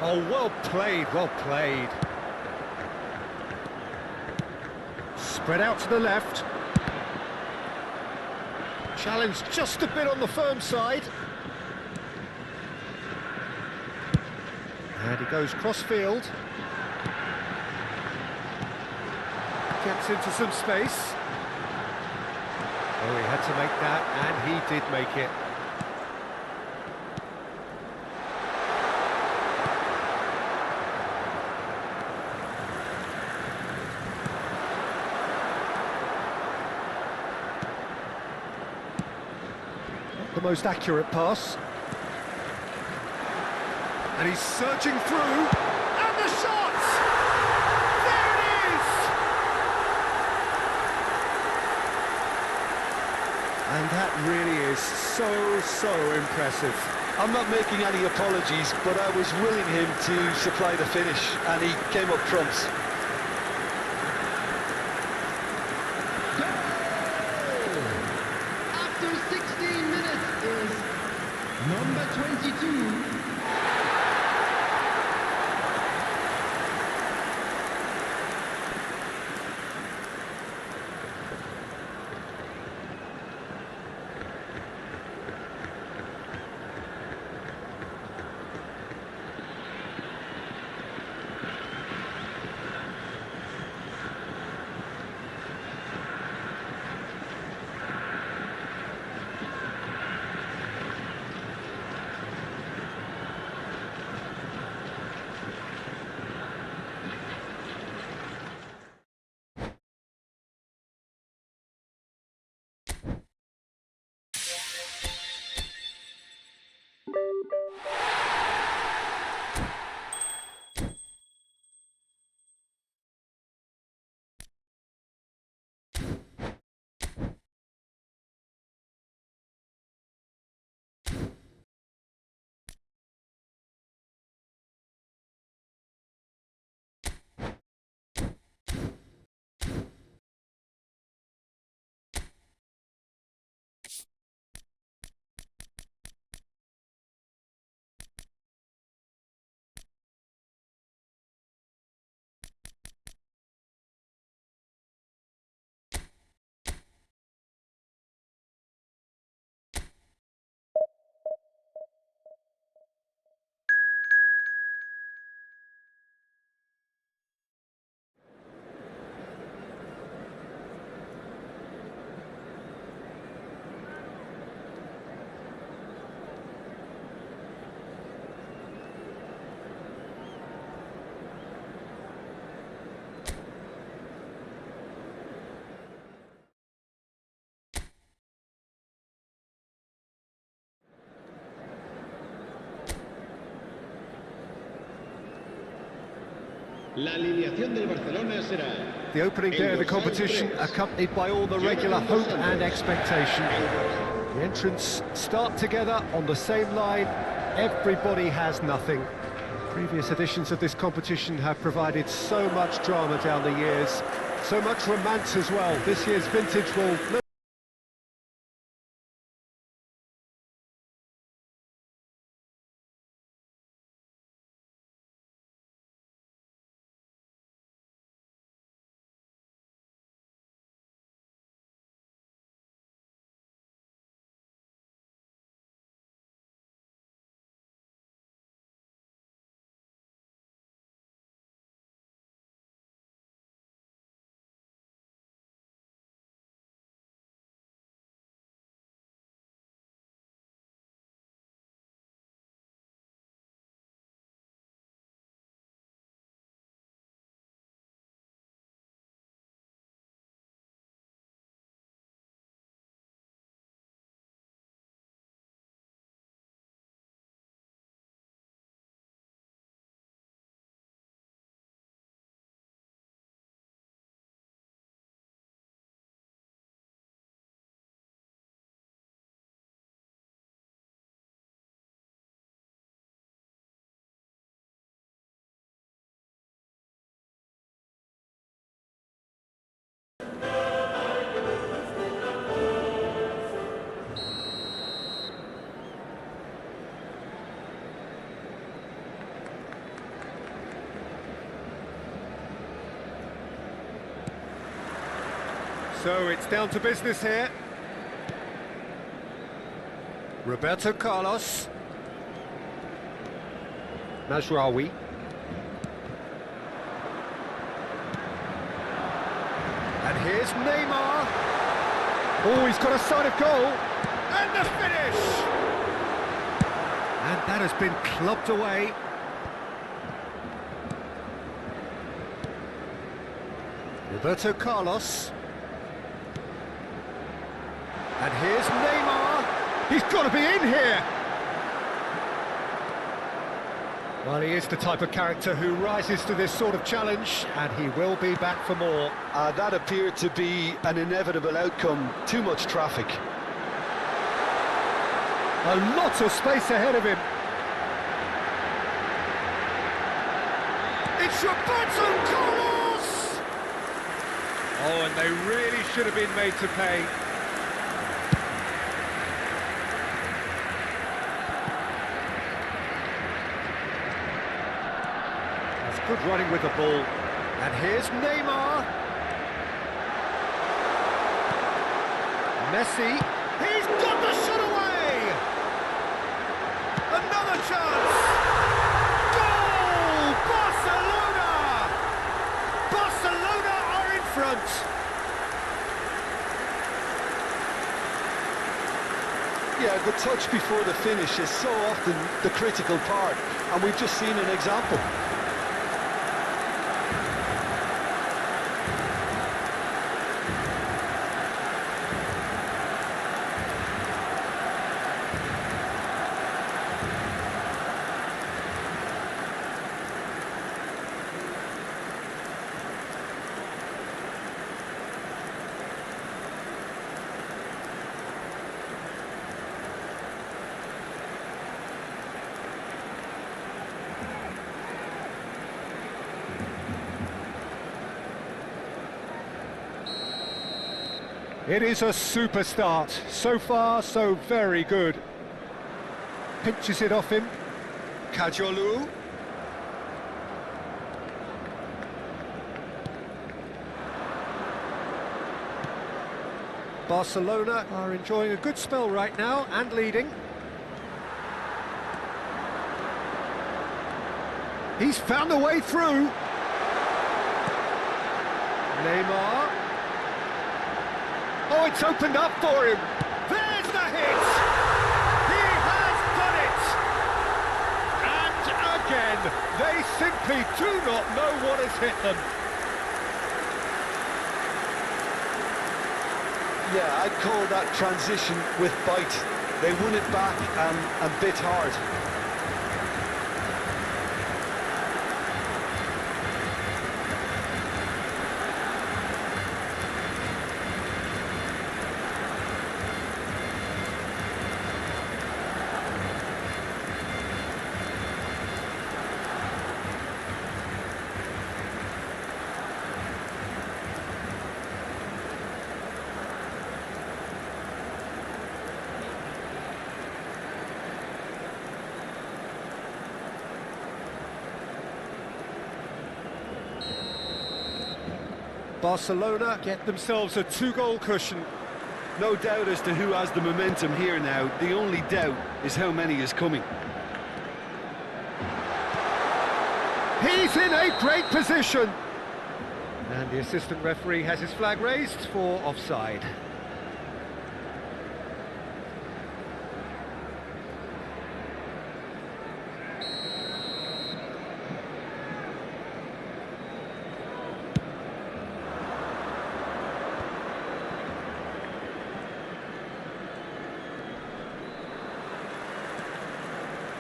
Oh, well played, well played. Spread out to the left. Challenge just a bit on the firm side. And he goes cross-field. Gets into some space. Oh, he had to make that, and he did make it. Not the most accurate pass. And he's surging through, and the shot! And that really is so impressive. I'm not making any apologies, but I was willing him to supply the finish, and he came up trumps. After 16 minutes is number 22. La alineación del Barcelona será... The opening day of the competition, accompanied by all the regular hope and expectation. The entrants start together on the same line. Everybody has nothing. Previous editions of this competition have provided so much drama down the years, so much romance as well. This year's vintage will... So it's down to business here. Roberto Carlos. Mazraoui. And here's Neymar. Oh, he's got a sight of goal. And the finish! And that has been clubbed away. Roberto Carlos. And here's Neymar. He's got to be in here. Well, he is the type of character who rises to this sort of challenge, and he will be back for more. That appeared to be an inevitable outcome. Too much traffic. A lot of space ahead of him. It's Roberto Carlos! Oh, and they really should have been made to pay. Good running with the ball. And here's Neymar. Messi. He's got the shot away! Another chance! Goal! Barcelona! Barcelona are in front! Yeah, the touch before the finish is so often the critical part, and we've just seen an example. It is a super start. So far, so very good. Pinches it off him. Kajolu. Barcelona are enjoying a good spell right now and leading. He's found a way through. Neymar. Oh, it's opened up for him. There's the hit. He has done it. And again, they simply do not know what has hit them. Yeah, I'd call that transition with Byte. They won it back and bit hard. Barcelona get themselves a 2-goal cushion. No doubt as to who has the momentum here now. The only doubt is how many is coming. He's in a great position. And the assistant referee has his flag raised for offside.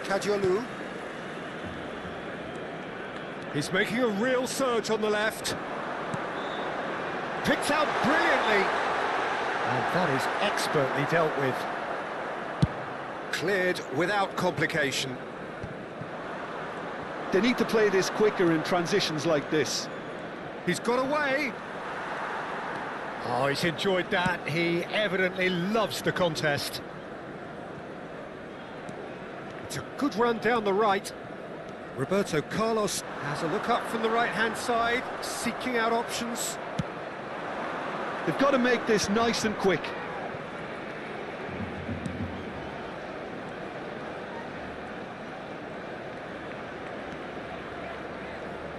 Kadiolu. He's making a real surge on the left. Picked out brilliantly. And that is expertly dealt with. Cleared without complication. They need to play this quicker in transitions like this. He's got away. Oh, he's enjoyed that. He evidently loves the contest. It's a good run down the right. Roberto Carlos has a look up from the right-hand side, seeking out options. They've got to make this nice and quick.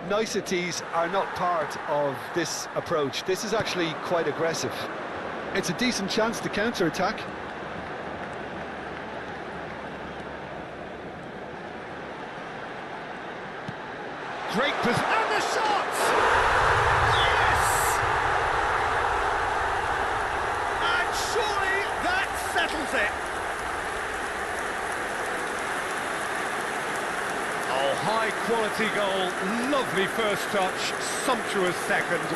Niceties are not part of this approach. This is actually quite aggressive. It's a decent chance to counter-attack. Great position, and the shot! Yes! And surely that settles it. Oh, high quality goal, lovely first touch, sumptuous second.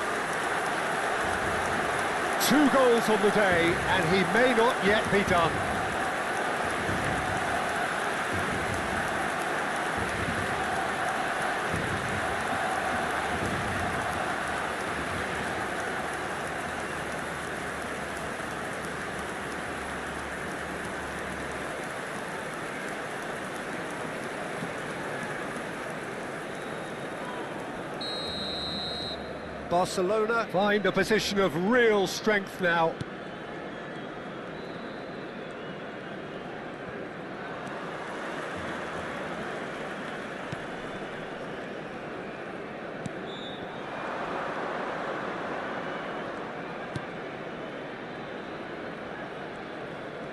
2 goals on the day, and he may not yet be done. Barcelona find a position of real strength now.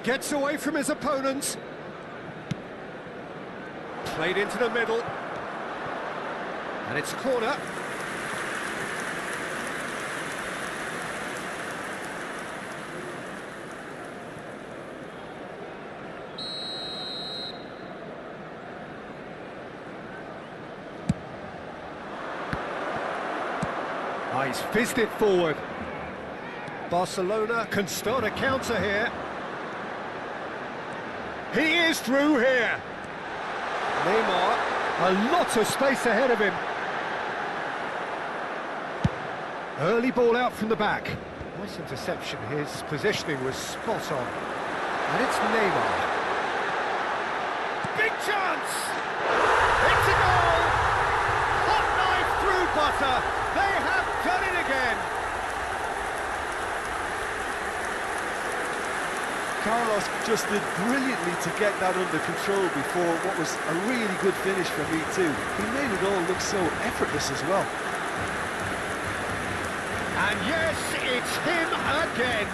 Gets away from his opponent. Played into the middle. And it's a corner. He's fizzed it forward. Barcelona can start a counter here. He is through here. Neymar, a lot of space ahead of him. Early ball out from the back. Nice interception. His positioning was spot on. And it's Neymar. Big chance! It's a goal! Hot knife through butter. They have done it again. Carlos just did brilliantly to get that under control before what was a really good finish from E2. He made it all look so effortless as well. And yes, it's him again.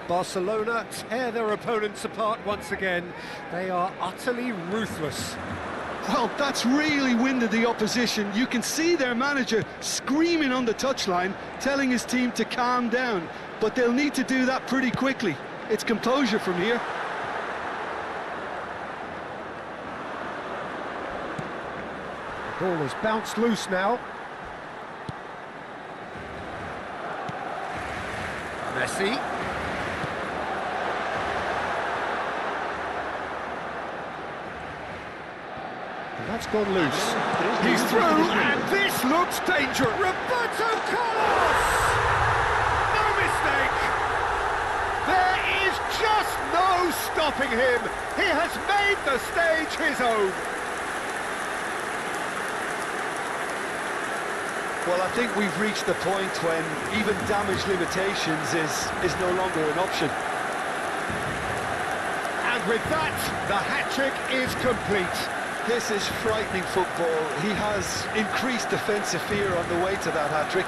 Barcelona tear their opponents apart once again. They are utterly ruthless. Well, that's really winded the opposition. You can see their manager screaming on the touchline, telling his team to calm down. But they'll need to do that pretty quickly. It's composure from here. The ball has bounced loose now. Messi. That's gone loose. He's through, and this looks dangerous. Roberto Carlos! No mistake! There is just no stopping him. He has made the stage his own. Well, I think we've reached the point when even damage limitations is no longer an option. And with that, the hat-trick is complete. This is frightening football. He has increased defensive fear on the way to that hat-trick.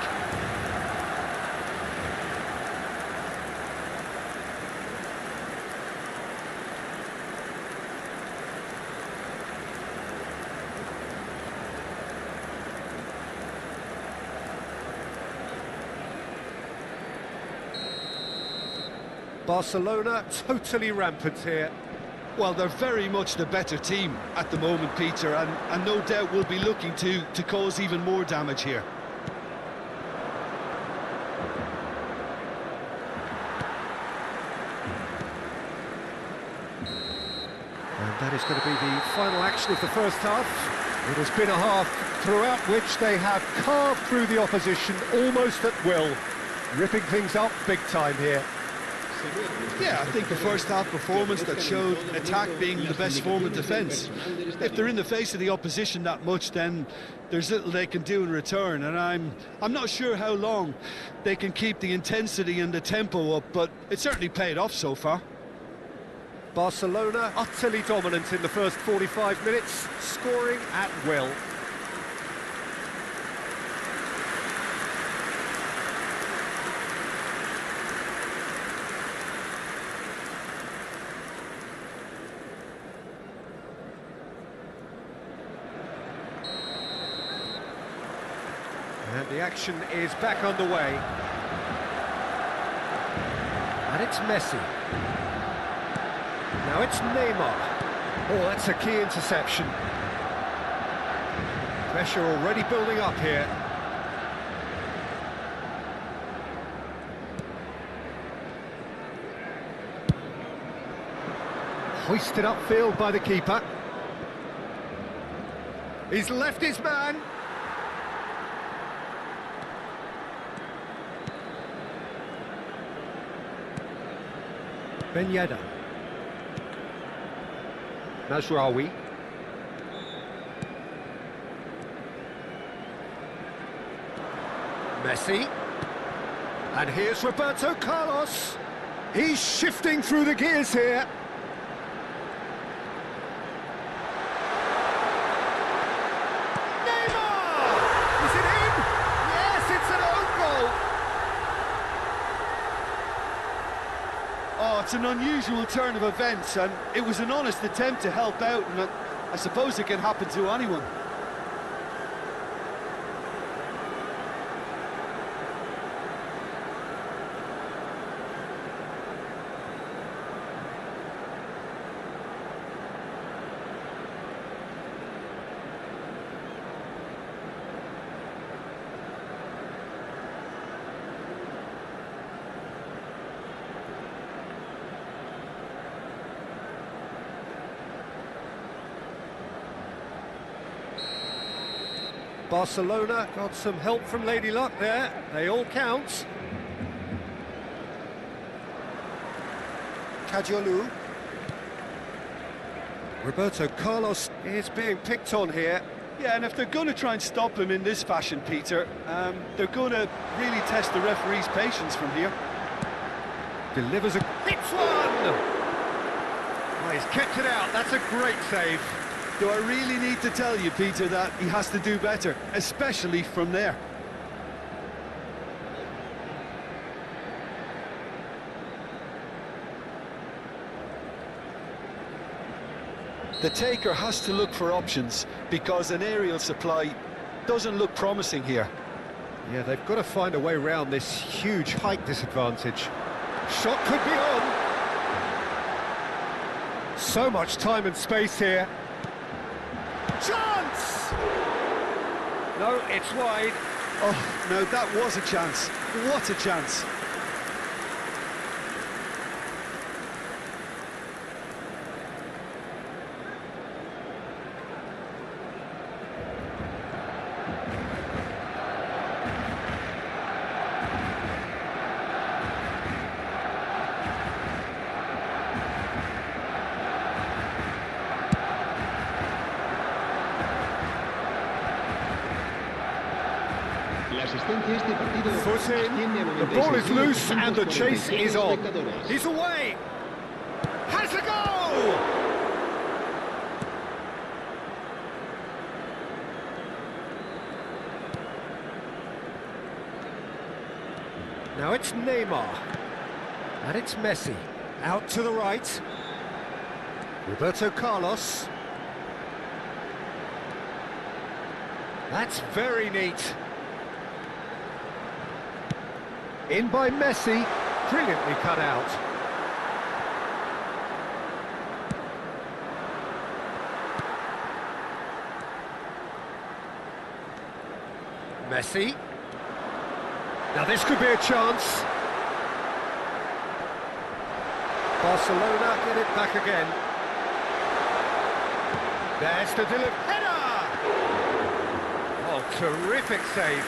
Barcelona totally rampant here. Well, they're very much the better team at the moment, Peter, and no doubt will be looking to cause even more damage here. And that is going to be the final action of the first half. It has been a half throughout which they have carved through the opposition almost at will, ripping things up big time here. Yeah, I think the first half performance that showed attack being the best form of defence. If they're in the face of the opposition that much, then there's little they can do in return, and I'm not sure how long they can keep the intensity and the tempo up, but it certainly paid off so far. Barcelona utterly dominant in the first 45 minutes, scoring at will. And the action is back underway. And it's Messi. Now it's Neymar. Oh, that's a key interception. Pressure already building up here. Hoisted upfield by the keeper. He's left his man. Ben Yedder. Mazraoui. Messi. And here's Roberto Carlos. He's shifting through the gears here. Neymar! Is it in? Yes, it's an own goal. Oh, it's an unusual turn of events, and it was an honest attempt to help out, and I suppose it can happen to anyone. Barcelona got some help from Lady Luck there. They all count. Kajolu. Roberto Carlos is being picked on here. Yeah, and if they're going to try and stop him in this fashion, Peter, they're going to really test the referee's patience from here. Delivers a... Hits one! Oh, he's kept it out. That's a great save. Do I really need to tell you, Peter, that he has to do better, especially from there? The taker has to look for options, because an aerial supply doesn't look promising here. Yeah, they've got to find a way around this huge height disadvantage. Shot could be on. So much time and space here. Chance! No, it's wide. Oh, no, that was a chance. What a chance. La asistencia a este partido Foot asciende a in, the ball is loose 96.846 and the chase is on. espectadores. He's away! Has a goal! Now it's Neymar. And it's Messi. Out to the right. Roberto Carlos. That's very neat. In by Messi. Brilliantly cut out. Messi. Now this could be a chance. Barcelona get it back again. There's the delivery. Header! Oh, terrific save.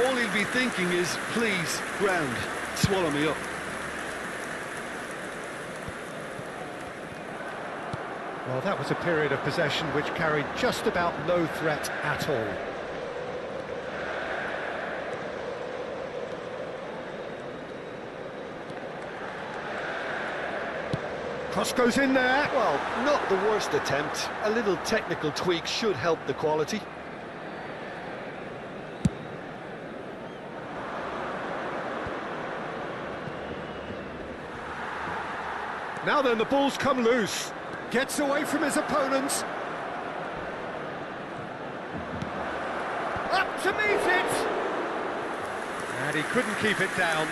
All he'll be thinking is, please, ground, swallow me up. Well, that was a period of possession which carried just about no threat at all. Cross goes in there. Well, not the worst attempt. A little technical tweak should help the quality. Now then, the ball's come loose. Gets away from his opponents. Up to meet it! And he couldn't keep it down.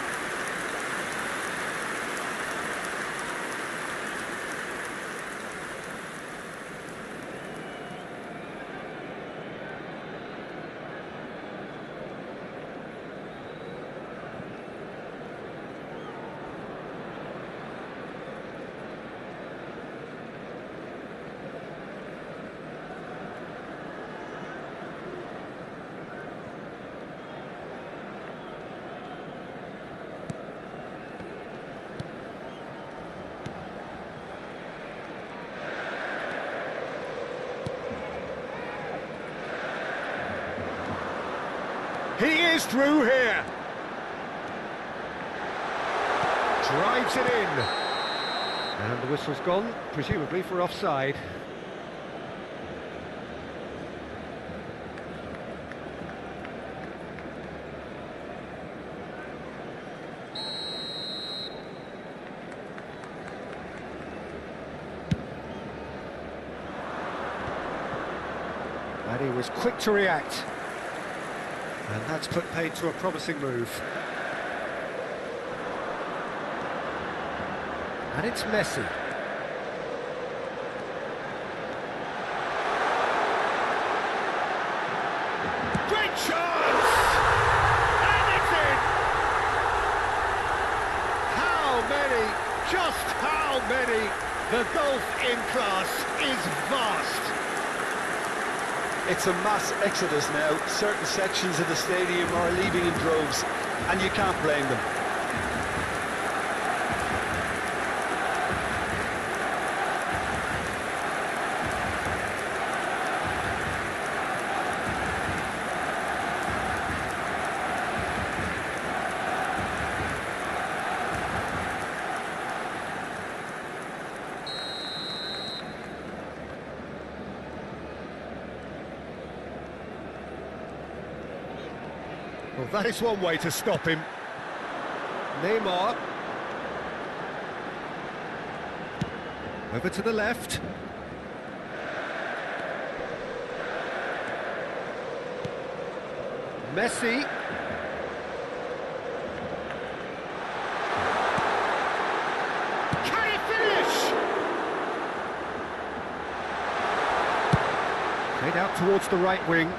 He is through here. Drives it in. And the whistle's gone, presumably for offside. And he was quick to react. And that's put paid to a promising move. And it's Messi. Great chance! And it's in! How many? Just how many? The gulf in class is vast. It's a mass exodus now. Certain sections of the stadium are leaving in droves, and you can't blame them. Well, that is one way to stop him. Neymar. Over to the left. Messi. Can he finish? Played out towards the right wing.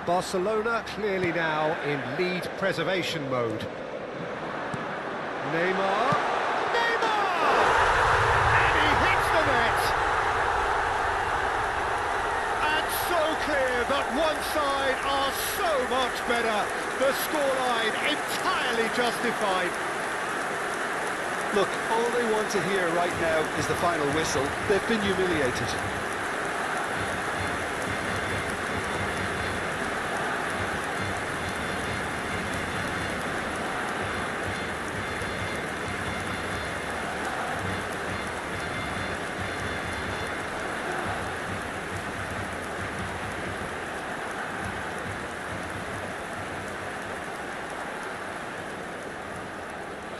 Barcelona clearly now in lead preservation mode. Neymar! Neymar! And he hits the net! And so clear that one side are so much better. The scoreline entirely justified. Look, all they want to hear right now is the final whistle. They've been humiliated.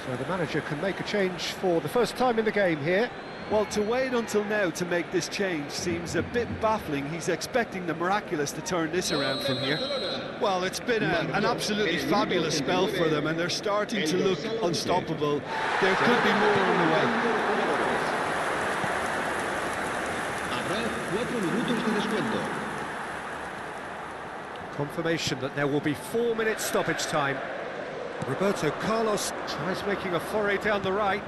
So the manager can make a change for the first time in the game here. Well, to wait until now to make this change seems a bit baffling. He's expecting the miraculous to turn this around from here. Well, it's been an absolutely fabulous spell for them, and they're starting to look unstoppable. There could be more on the way. Habrá 4 minutos de descuento. Confirmation that there will be 4 minutes stoppage time. Roberto Carlos tries making a foray down the right.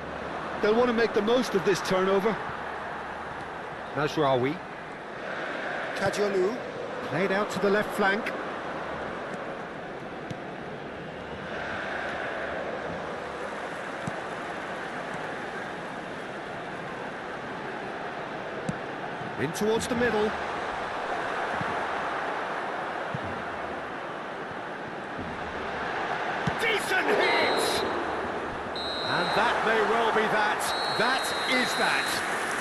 They'll want to make the most of this turnover. Najraoui. Kadiolu. Played out to the left flank. In towards the middle. Decent hit! And that may well be that. That is that.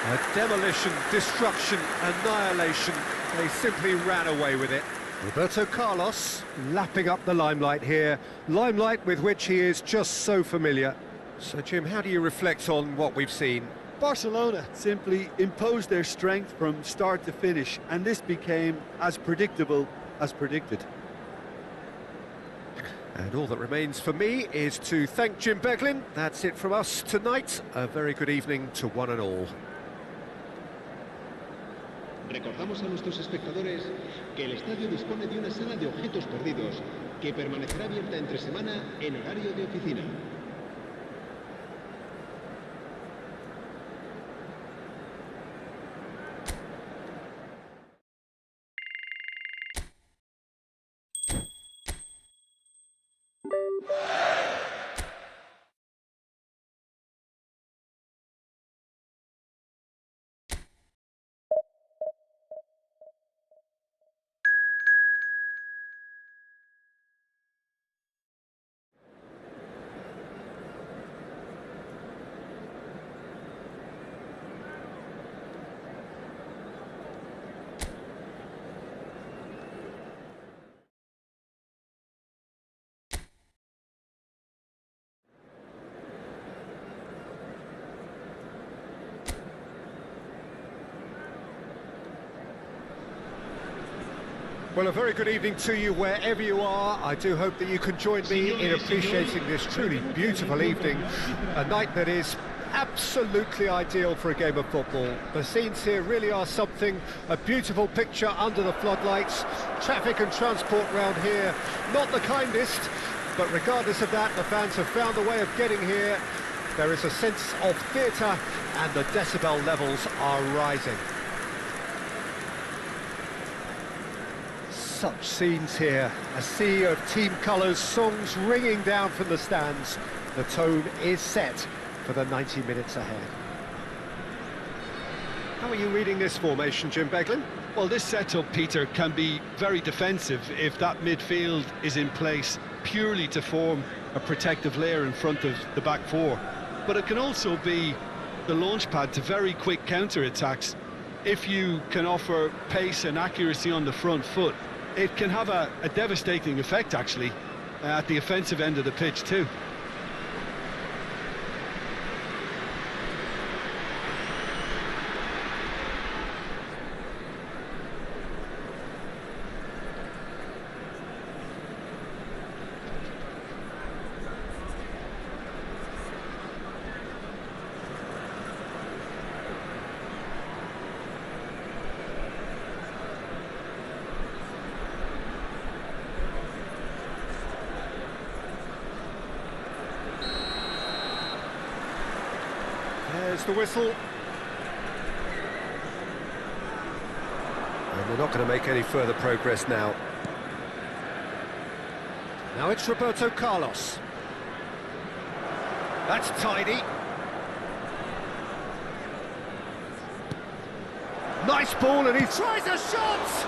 A demolition, destruction, annihilation. They simply ran away with it. Roberto Carlos lapping up the limelight here. Limelight with which he is just so familiar. So, Jim, how do you reflect on what we've seen? Barcelona simply imposed their strength from start to finish, and this became as predictable as predicted. And all that remains for me is to thank Jim Beglin. That's it from us tonight. A very good evening to one and all. Recordamos a nuestros espectadores que el estadio dispone de una sala de objetos perdidos que permanecerá abierta entre semana en horario de oficina. Well, a very good evening to you wherever you are. I do hope that you can join me in appreciating this truly beautiful evening, a night that is absolutely ideal for a game of football. The scenes here really are something, a beautiful picture under the floodlights. Traffic and transport round here, not the kindest, but regardless of that, the fans have found a way of getting here. There is a sense of theatre and the decibel levels are rising. Such scenes here, a sea of team colours, songs ringing down from the stands. The tone is set for the 90 minutes ahead. How are you reading this formation, Jim Beglin? Well, this setup, Peter, can be very defensive if that midfield is in place purely to form a protective layer in front of the back four. But it can also be the launch pad to very quick counter-attacks. If you can offer pace and accuracy on the front foot, it can have a devastating effect, actually, at the offensive end of the pitch, too. There's the whistle. And they're not going to make any further progress now. Now it's Roberto Carlos. That's tidy. Nice ball, and he tries a shot!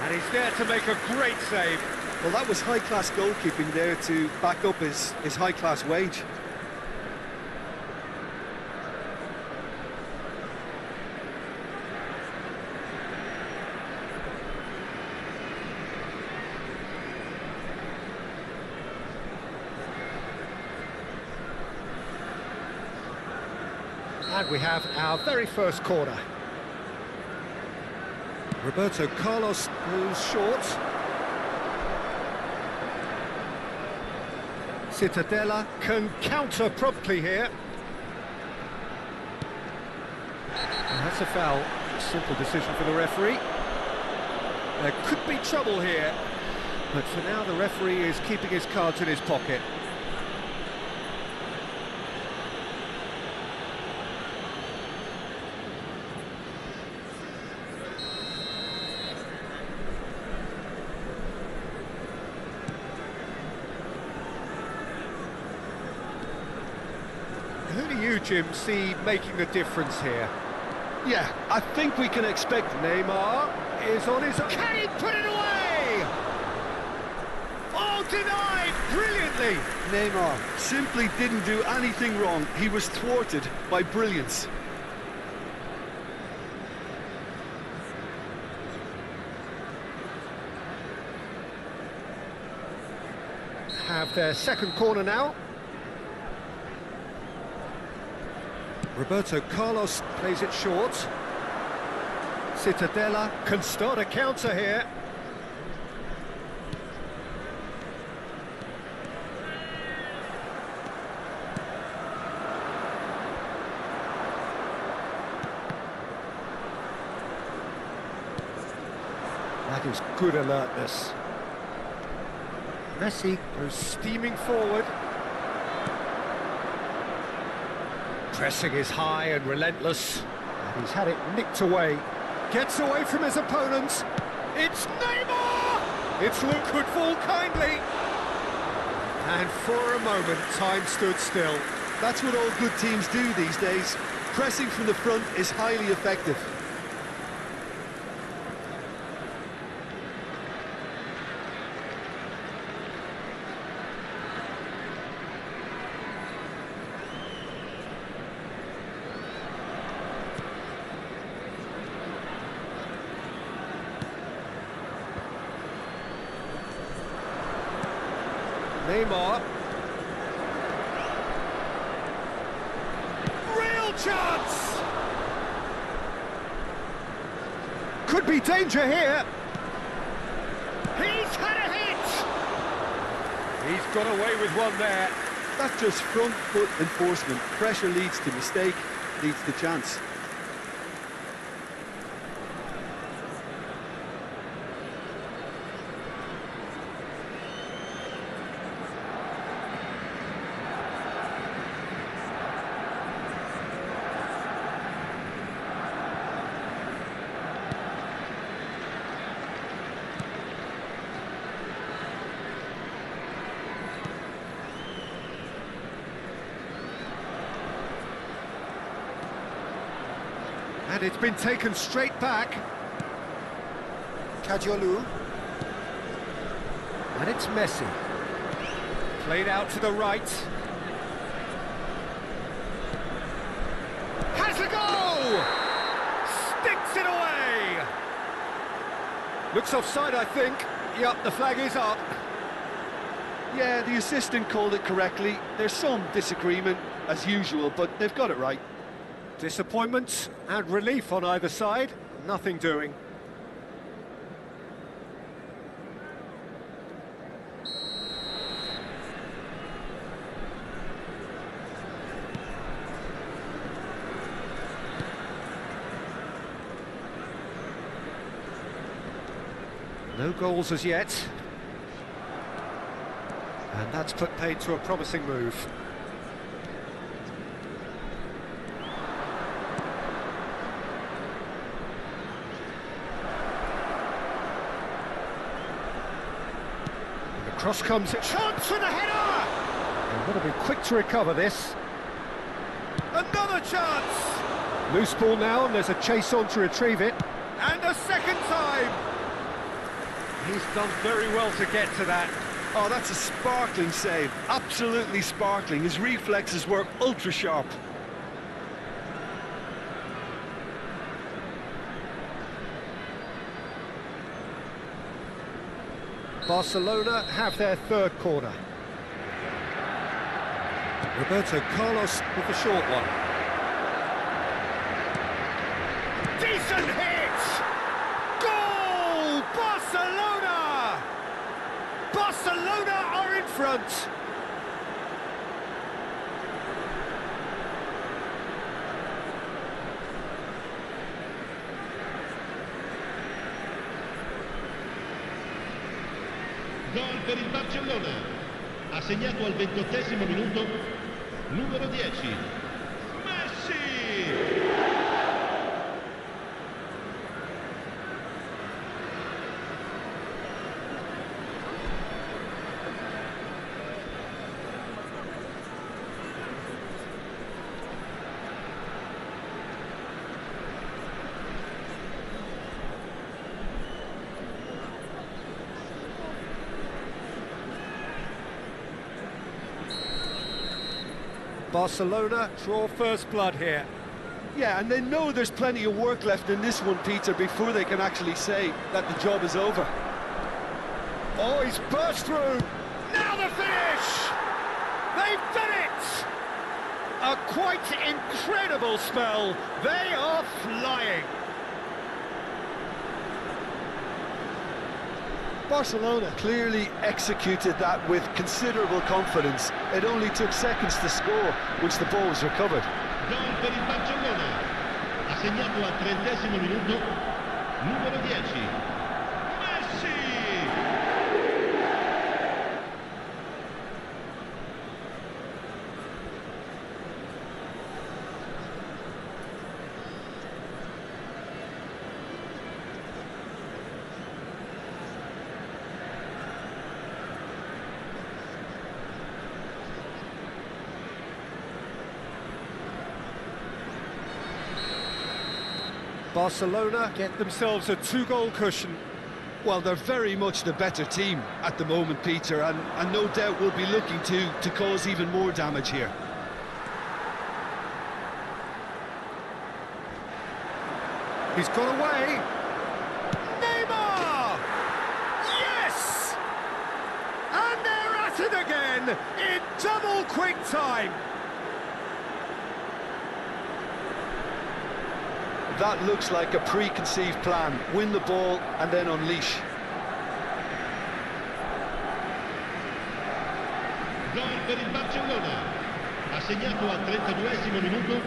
And he's there to make a great save. Well, that was high-class goalkeeping there to back up his high-class wage. And we have our very first corner. Roberto Carlos goes short. Cittadella can counter promptly here. And that's a foul. A simple decision for the referee. There could be trouble here, but for now the referee is keeping his cards in his pocket. Who do you, Jim, see making the difference here? Yeah, I think we can expect... Neymar is on his... Can he put it away? Oh, denied brilliantly! Neymar simply didn't do anything wrong. He was thwarted by brilliance. Have their second corner now. Roberto Carlos plays it short. Cittadella can start a counter here. That is good alertness. Messi goes steaming forward. Pressing is high and relentless, and he's had it nicked away. Gets away from his opponents. It's Neymar! It's Luke could fall kindly. And for a moment, time stood still. That's what all good teams do these days. Pressing from the front is highly effective. Neymar. Real chance! Could be danger here. He's had a hit! He's got away with one there. That's just front foot enforcement. Pressure leads to mistake, leads to chance. And it's been taken straight back. Cadiolu. And it's Messi. Played out to the right. Has a goal! Sticks it away! Looks offside, I think. Yup, the flag is up. Yeah, the assistant called it correctly. There's some disagreement, as usual, but they've got it right. Disappointment and relief on either side. Nothing doing. No goals as yet. And that's put paid to a promising move. Cross comes, chance for the header! They've got to be quick to recover this. Another chance! Loose ball now, and there's a chase on to retrieve it. And a second time! He's done very well to get to that. Oh, that's a sparkling save. Absolutely sparkling. His reflexes were ultra sharp. Barcelona have their third corner. Roberto Carlos with the short one. Decent hit! Goal! Barcelona! Barcelona are in front. Gol per il Barcellona. Ha segnato al 28esimo minuto numero 10. Messi! Barcelona draw first blood here. Yeah, and they know there's plenty of work left in this one, Peter, before they can actually say that the job is over. Oh, he's burst through. Now the finish! They've done it! A quite incredible spell. They are flying. Barcelona clearly executed that with considerable confidence. It only took seconds to score once the ball was recovered. Gol per il Barcellona. Ha segnato al 30esimo minuto numero 10. Messi! Barcelona get themselves a 2-goal cushion. Well, they're very much the better team at the moment, Peter, and no doubt will be looking to cause even more damage here. He's got away. Neymar! Yes! And they're at it again in double quick time. That looks like a preconceived plan. Win the ball and then unleash. Gol per il Barcellona. Ha segnato al 32esimo minuto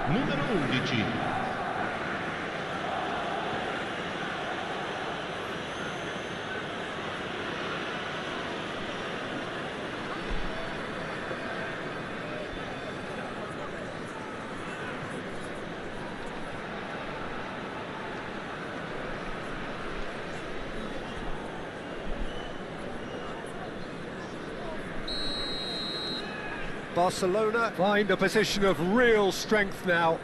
numero 11. Barcelona find a position of real strength now.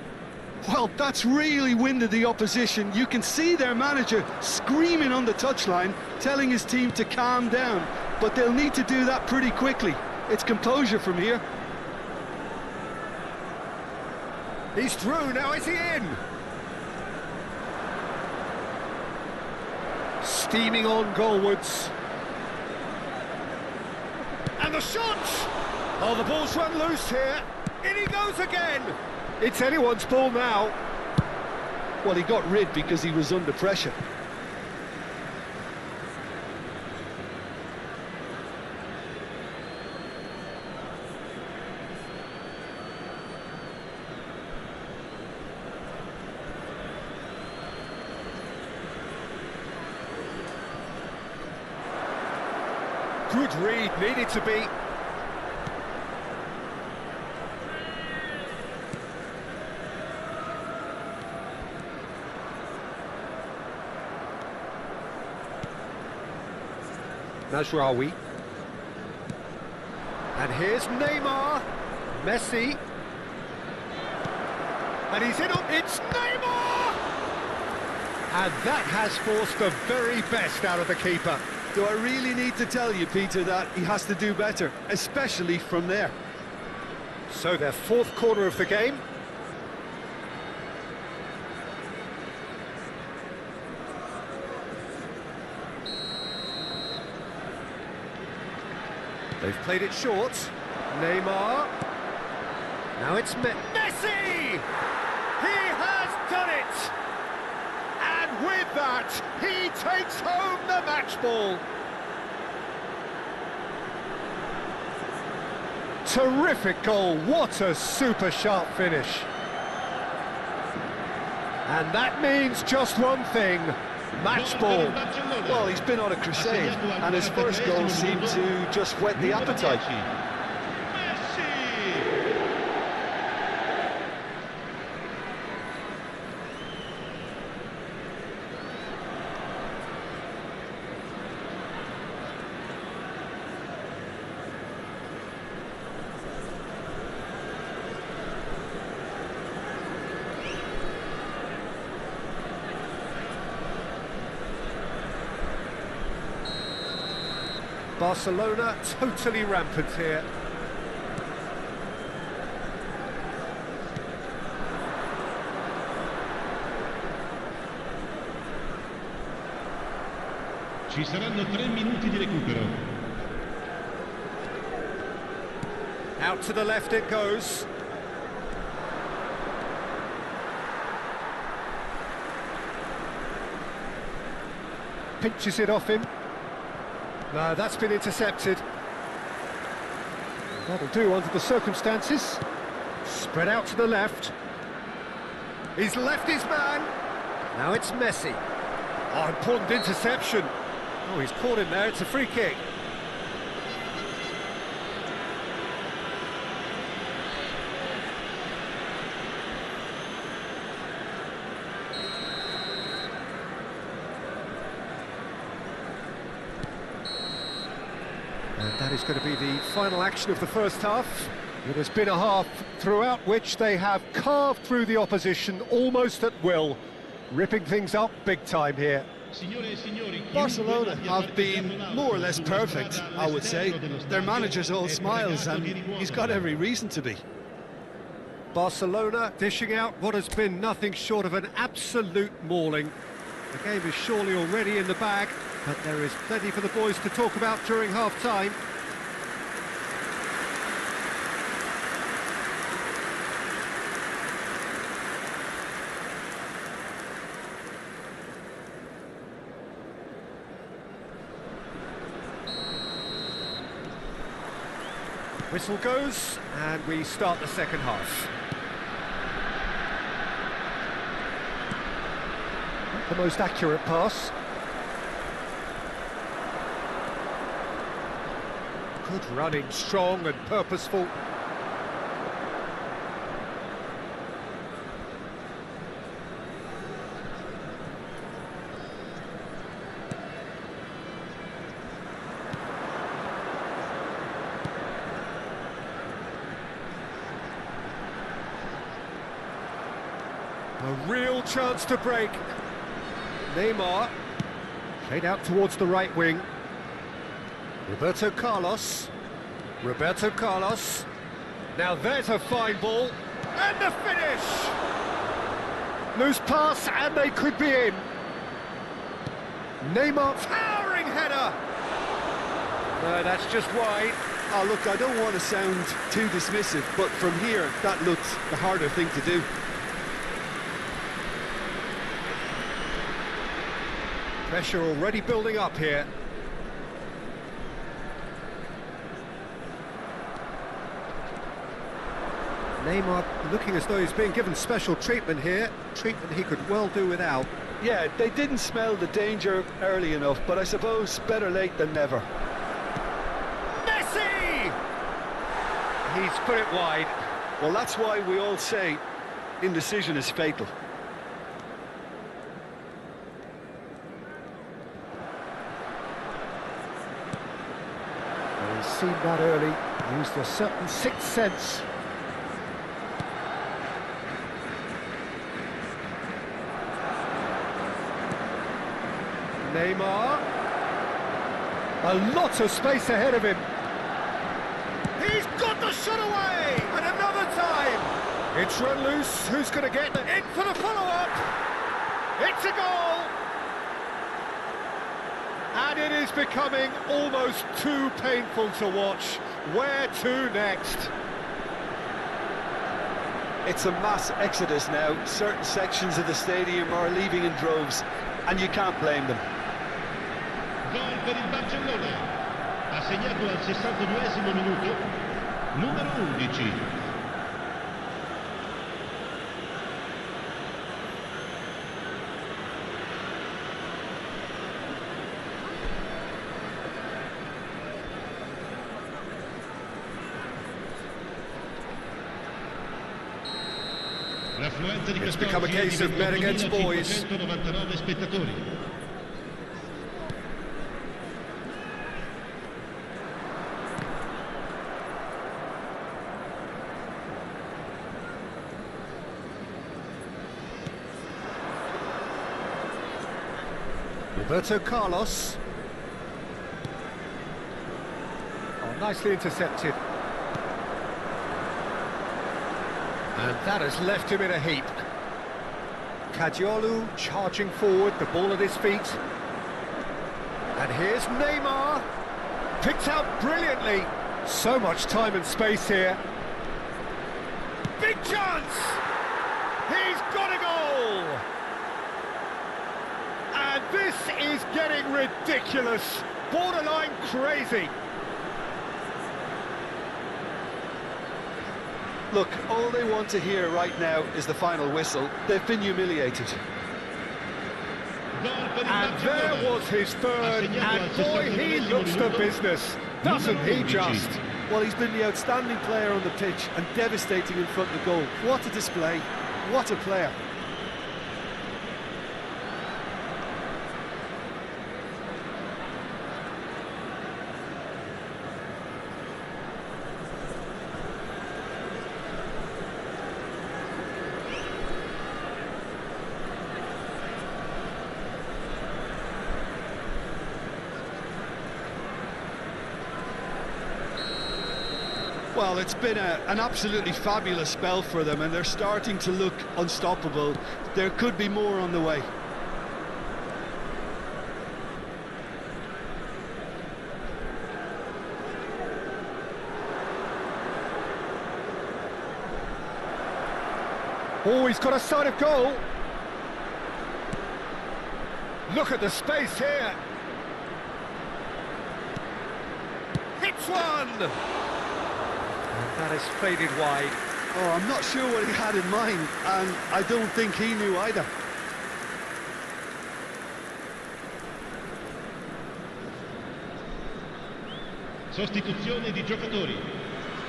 Well, that's really winded the opposition. You can see their manager screaming on the touchline, telling his team to calm down. But they'll need to do that pretty quickly. It's composure from here. He's through, now is he in? Steaming on goalwards. And the shot! Oh, the ball's run loose here. In he goes again. It's anyone's ball now. Well, he got rid because he was under pressure. Good read, needed to be. Najraoui. And here's Neymar. Messi. And he's in on... It's Neymar! And that has forced the very best out of the keeper. Do I really need to tell you, Peter, that he has to do better, especially from there? So their fourth corner of the game. They've played it short. Neymar. Now it's Messi! He has done it! And with that, he takes home the match ball. Terrific goal, what a super sharp finish. And that means just one thing, match ball. Well, he's been on a crusade, and his first goal seemed to just whet the appetite. Barcelona totally rampant here. Ci saranno 3 minuti di recupero. Out to the left it goes. Pinches it off him. No, that's been intercepted. That'll do under the circumstances. Spread out to the left. He's left his man. Now it's Messi. Oh, important interception. Oh, he's caught him there. It's a free kick. And that is going to be the final action of the first half. It has been a half throughout which they have carved through the opposition almost at will, ripping things up big time here. Barcelona have been more or less perfect, I would say. Their manager's all smiles, and he's got every reason to be. Barcelona dishing out what has been nothing short of an absolute mauling. The game is surely already in the bag, but there is plenty for the boys to talk about during half-time. Whistle goes, and we start the second half. Not the most accurate pass. Good running, strong and purposeful. A real chance to break. Neymar, played out towards the right wing. Roberto Carlos. Now there's a fine ball. And the finish! Loose pass and they could be in. Neymar, towering header! No, that's just wide. Oh, look, I don't want to sound too dismissive, but from here, that looks the harder thing to do. Pressure already building up here. Neymar looking as though he's being given special treatment here. Treatment he could well do without. Yeah, they didn't smell the danger early enough, but I suppose better late than never. Messi! He's put it wide. Well, that's why we all say indecision is fatal. He's seen that early, used a certain sixth sense. Neymar. A lot of space ahead of him. He's got the shot away! And another time! It's run loose. Who's going to get in for the follow-up? It's a goal! And it is becoming almost too painful to watch. Where to next? It's a mass exodus now. Certain sections of the stadium are leaving in droves. and you can't blame them. Gol per il Barcellona. Ha segnato al 62esimo minuto. Numero 11. It's become a case of men against boys. Spettatori. Roberto Carlos. Oh, nicely intercepted. And that has left him in a heap. Cadiolu charging forward, the ball at his feet. And here's Neymar. Picked out brilliantly. So much time and space here. Big chance! He's got a goal! And this is getting ridiculous. Borderline crazy. Look, all they want to hear right now is the final whistle. They've been humiliated. And there was his third, and boy, he looks the business, doesn't he just? Well, he's been the outstanding player on the pitch and devastating in front of the goal. What a display, what a player. Well, it's been an absolutely fabulous spell for them, and they're starting to look unstoppable. There could be more on the way. Oh, he's got a sight of goal. Look at the space here. Hits one! And that is faded wide. Oh, I'm not sure what he had in mind, and I don't think he knew either. Sostituzione di giocatori.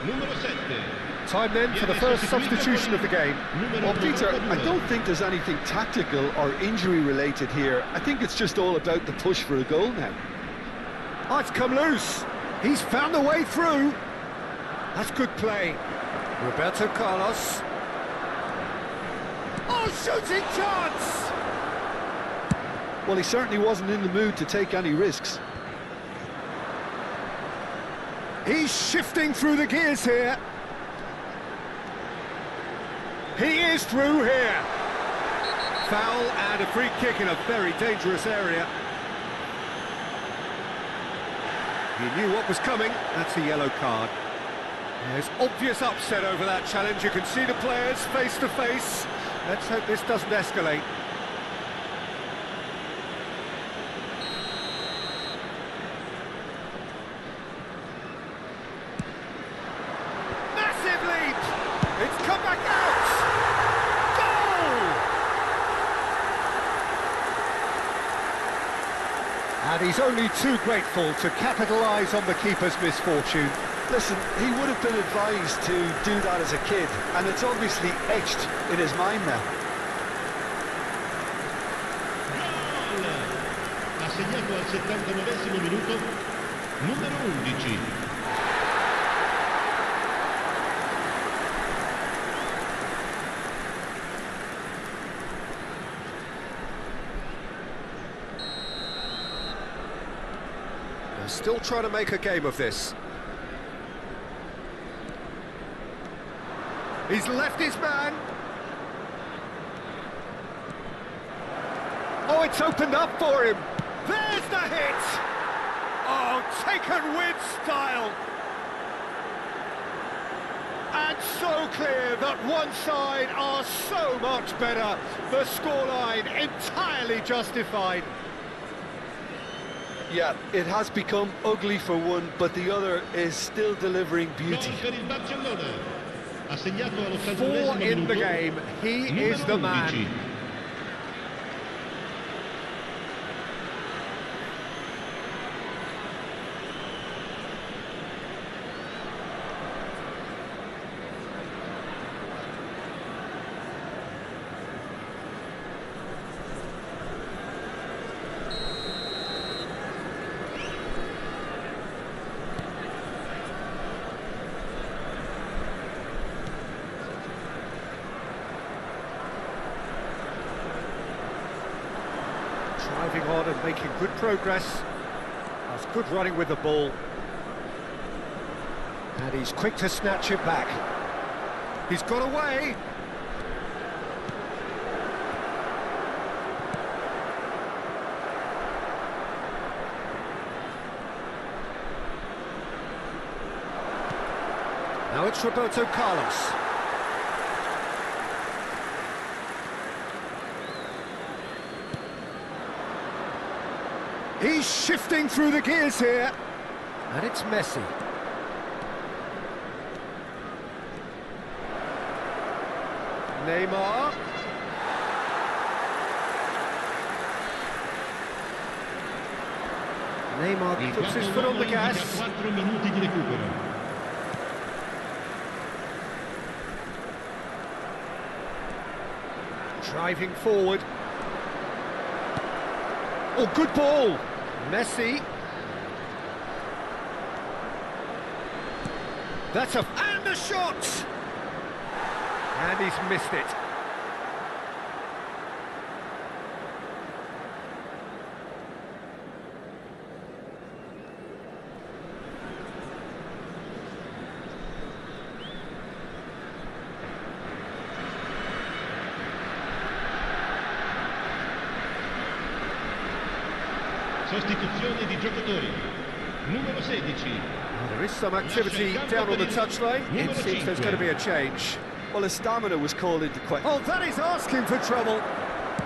Numero 7. Time then for the first substitution of the game. Well, Peter, I don't think there's anything tactical or injury related here. I think it's just all about the push for a goal now. Oh, it's come loose. He's found a way through. That's good play. Roberto Carlos. Oh, shooting chance! Well, he certainly wasn't in the mood to take any risks. He's shifting through the gears here. He is through here. Foul and a free kick in a very dangerous area. He knew what was coming. That's a yellow card. There's obvious upset over that challenge. You can see the players face to face. Let's hope this doesn't escalate. Massive leap! It's come back out! Goal! And he's only too grateful to capitalise on the keeper's misfortune. Listen, he would have been advised to do that as a kid, and it's obviously etched in his mind now. Ha segnato al 79esimo minuto. Numero 11. They're still trying to make a game of this. He's left his man. Oh, it's opened up for him. There's the hit. Oh, taken with style. and so clear that one side are so much better. The scoreline entirely justified. Yeah, it has become ugly for one, but the other is still delivering beauty. Four in the game, he is the man. Driving on and making good progress. That's good running with the ball. And he's quick to snatch it back. He's got away. Now it's Roberto Carlos. He's shifting through the gears here. And it's Messi. Neymar. Neymar puts his foot on the gas. Driving forward. Oh, good ball. Messi. That's a... And the shot! And he's missed it. Sostituzione di giocatori. Numero 16. Well, there is some activity down on the touchline. It seems there's going to be a change. Well, his stamina was called into question. Oh, that is asking for trouble.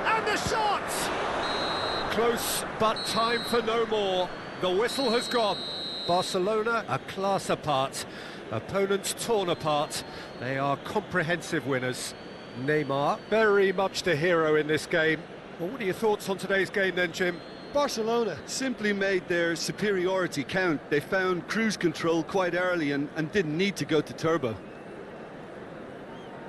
And the shot! Close, but time for no more. The whistle has gone. Barcelona, a class apart. Opponents torn apart. They are comprehensive winners. Neymar, very much the hero in this game. Well, what are your thoughts on today's game then, Jim? Barcelona simply made their superiority count. They found cruise control quite early and didn't need to go to turbo.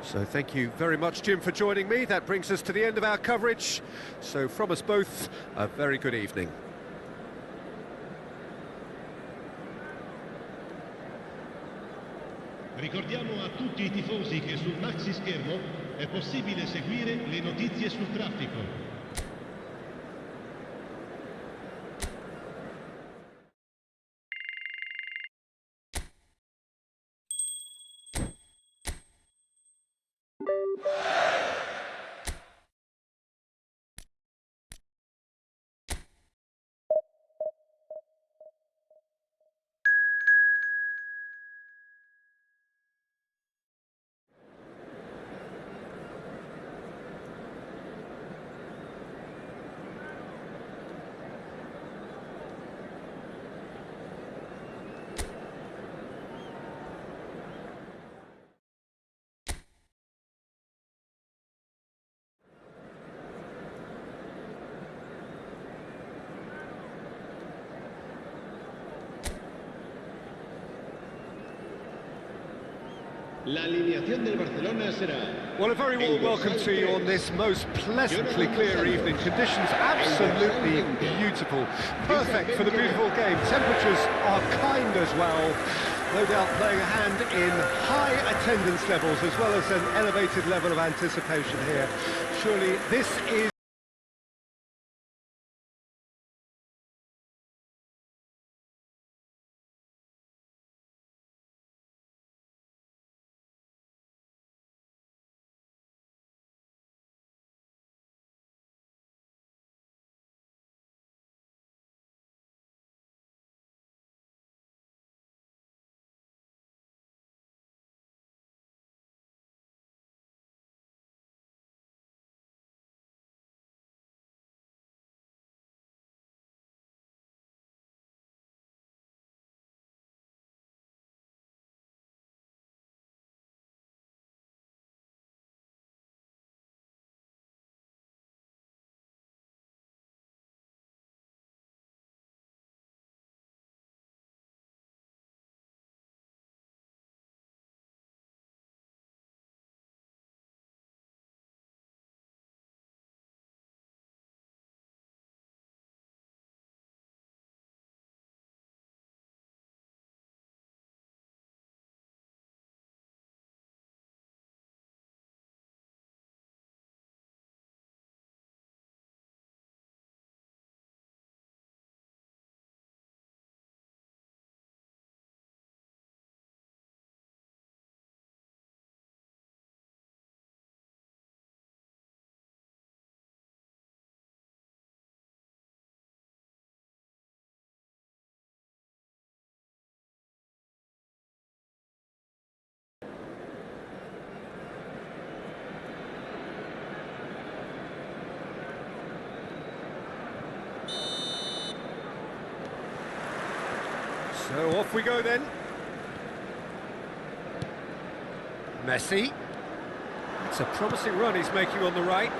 So thank you very much, Jim, for joining me. That brings us to the end of our coverage. So from us both, a very good evening. Ricordiamo a tutti i tifosi che sul maxi schermo è possibile seguire le notizie sul traffico. La alineación del Barcelona será... Well, a very warm welcome to you on this most pleasantly clear evening. Conditions absolutely beautiful. Perfect for the beautiful game. Temperatures are kind as well. No doubt playing a hand in high attendance levels as well as an elevated level of anticipation here. Surely this is So off we go then. Messi. It's a promising run he's making on the right.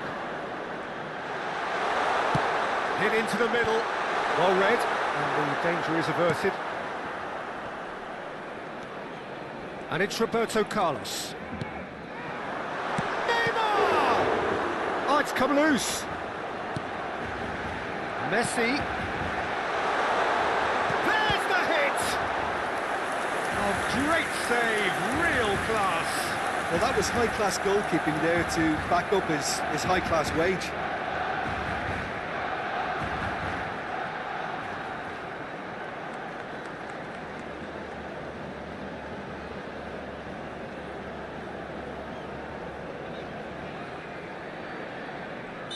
Hit into the middle. Well read, and the danger is averted. And it's Roberto Carlos. Neymar! Oh, it's come loose. Messi. There's the hit! Oh, great save, real class. Well, that was high-class goalkeeping there to back up his high-class wage.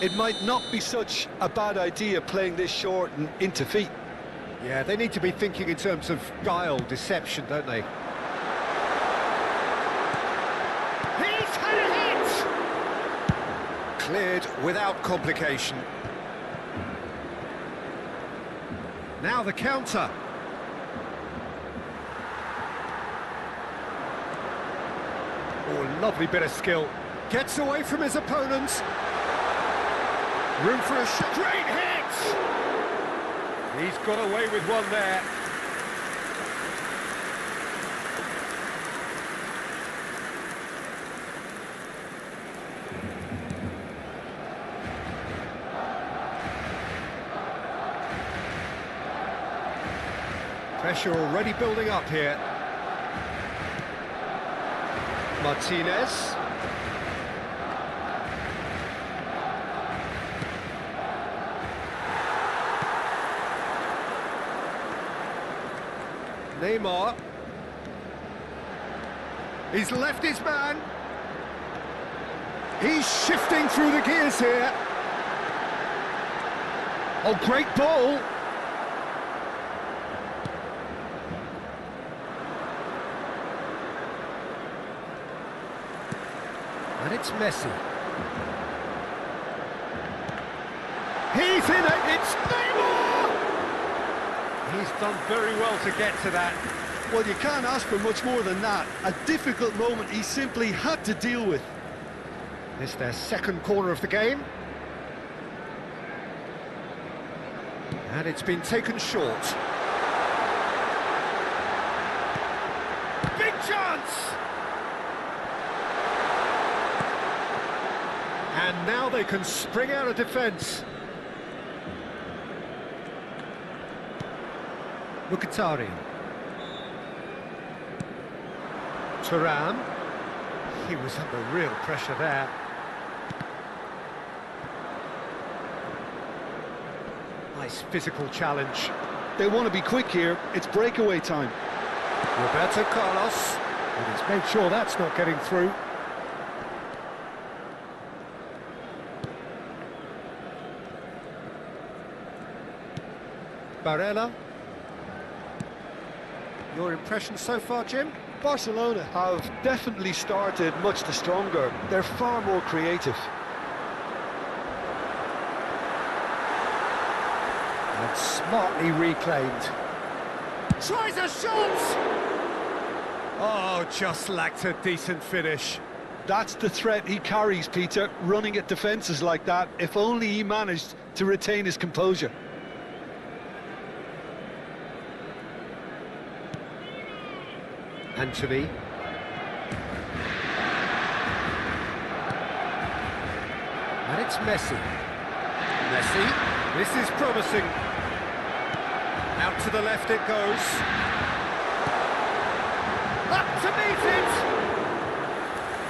It might not be such a bad idea playing this short and into feet. Yeah, they need to be thinking in terms of guile, deception, don't they? He's had a hit! Cleared without complication. Now the counter. Oh, lovely bit of skill. Gets away from his opponents. Room for a shot. Great hit! He's got away with one there. Pressure already building up here. Martinez. Neymar. He's left his man. He's shifting through the gears here. Oh, great ball. And it's Messi. He's in it. It's Neymar. He's done very well to get to that. Well, you can't ask for much more than that. A difficult moment he simply had to deal with. This is their second corner of the game. And it's been taken short. Big chance! And now they can spring out of defence. Mkhitaryan. Thuram. He was under real pressure there. Nice physical challenge. They want to be quick here. It's breakaway time. Roberto Carlos. And he's made sure that's not getting through. Barella. Your impression so far, Jim? Barcelona have definitely started much the stronger. They're far more creative. And smartly reclaimed. Tries a shot! Oh, just lacked a decent finish. That's the threat he carries, Peter, running at defences like that, if only he managed to retain his composure. Anthony. And it's Messi. Messi. This is promising. Out to the left it goes. Up to meet it!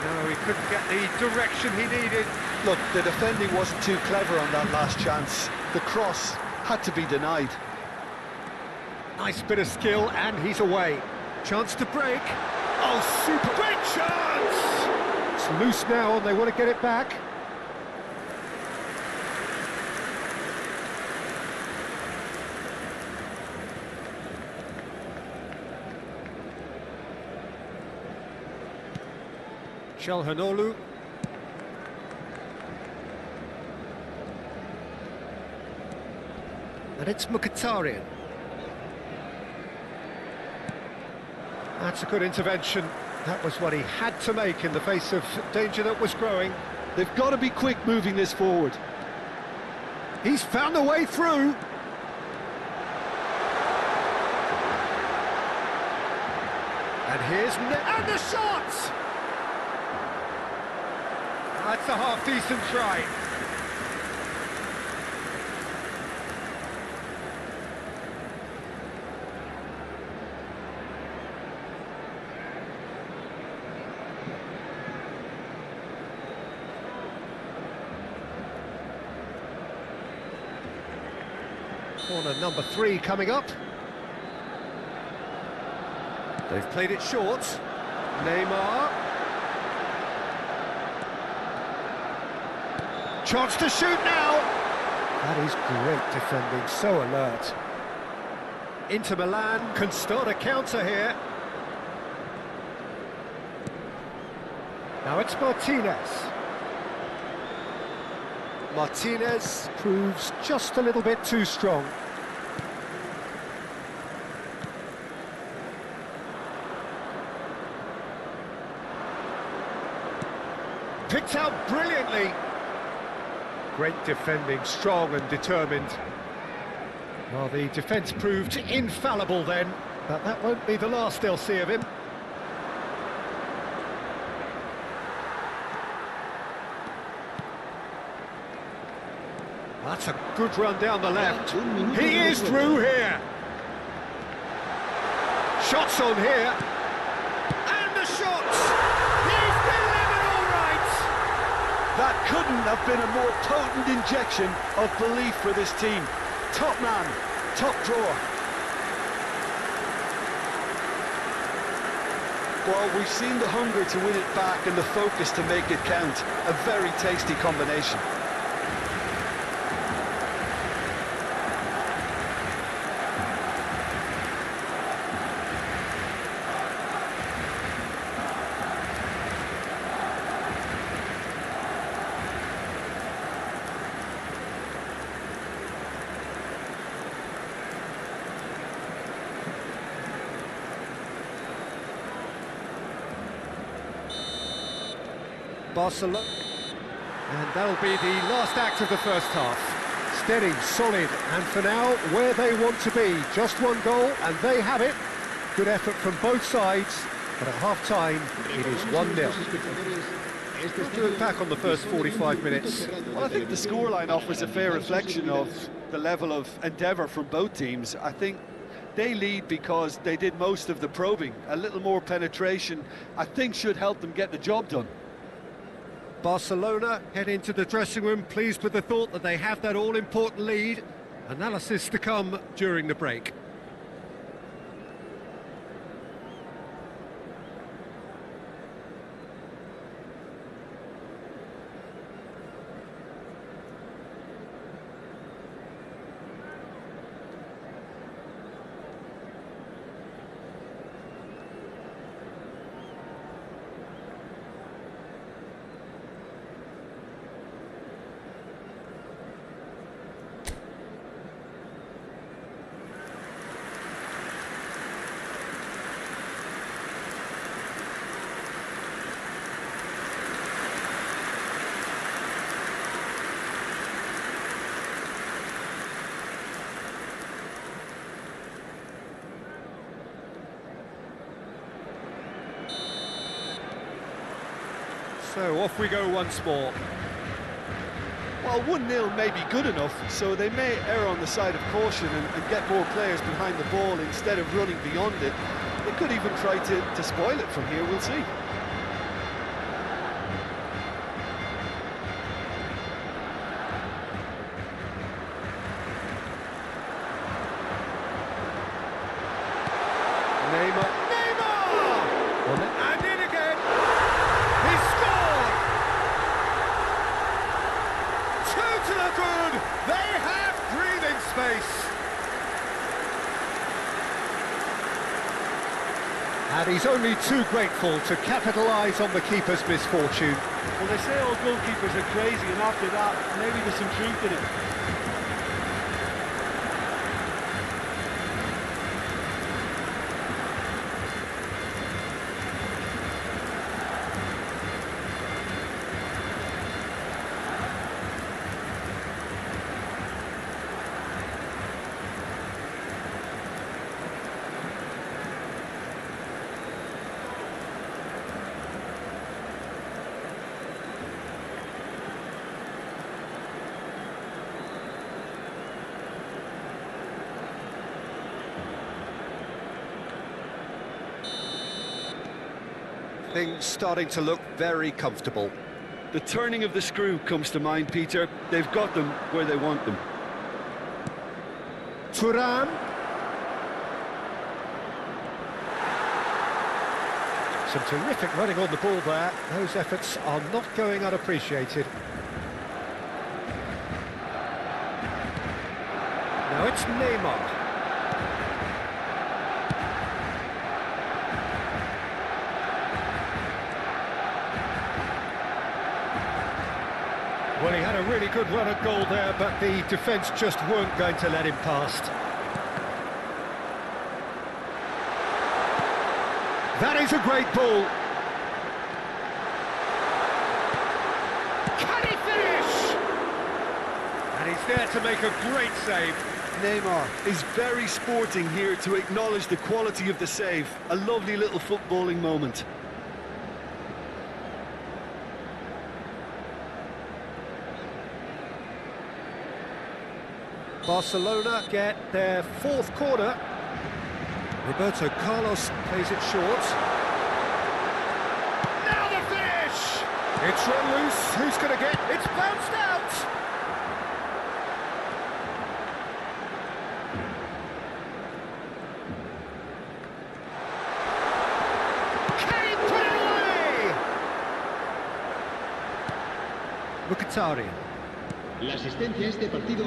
No, he couldn't get the direction he needed. Look, the defending wasn't too clever on that last chance. The cross had to be denied. Nice bit of skill, and he's away. Chance to break. Oh, super great chance! It's loose now, and they want to get it back. Çalhanoğlu. And it's Mkhitaryan. That's a good intervention. That was what he had to make in the face of danger that was growing. They've got to be quick moving this forward. He's found a way through. And and the shot! That's a half-decent try. Corner number 3 coming up. They've played it short. Neymar. Chance to shoot now. That is great defending, so alert. Inter Milan can start a counter here. Now it's Martinez. Martinez proves just a little bit too strong. Picked out brilliantly. Great defending, strong and determined. Well, the defence proved infallible then, but that won't be the last they'll see of him. That's a good run down the left. He is through here. Shots on here. And the shots! He's delivered all right! That couldn't have been a more potent injection of belief for this team. Top man, top drawer. Well, we've seen the hunger to win it back and the focus to make it count. A very tasty combination. Barcelona, and that'll be the last act of the first half. Steady, solid, and for now, where they want to be. Just one goal, and they have it. Good effort from both sides, but at half-time, it is 1-0. Let's look back on the first 45 minutes. Well, I think the scoreline offers a fair reflection of the level of endeavour from both teams. I think they lead because they did most of the probing. A little more penetration, I think, should help them get the job done. Barcelona head into the dressing room pleased with the thought that they have that all-important lead. Analysis to come during the break. So off we go once more. Well, 1-0 may be good enough, so they may err on the side of caution and get more players behind the ball instead of running beyond it. They could even try to spoil it from here, we'll see. Neymar! And in again! He scored! 2 to the good! They have breathing space! And he's only too grateful to capitalise on the keeper's misfortune. Well, they say all goalkeepers are crazy, and after that, maybe there's some truth in it. Things starting to look very comfortable. The turning of the screw comes to mind, Peter. They've got them where they want them. Thuram. Some terrific running on the ball there. Those efforts are not going unappreciated. Now it's Neymar. Well, he had a really good run at goal there, but the defence just weren't going to let him past. That is a great ball. Can he finish? And he's there to make a great save. Neymar is very sporting here to acknowledge the quality of the save. A lovely little footballing moment. Barcelona get their fourth corner. Roberto Carlos plays it short. Now the finish! It's run loose. Who's going to get? It's bounced out! Can he put it away? Mkhitaryan. La asistencia a este partido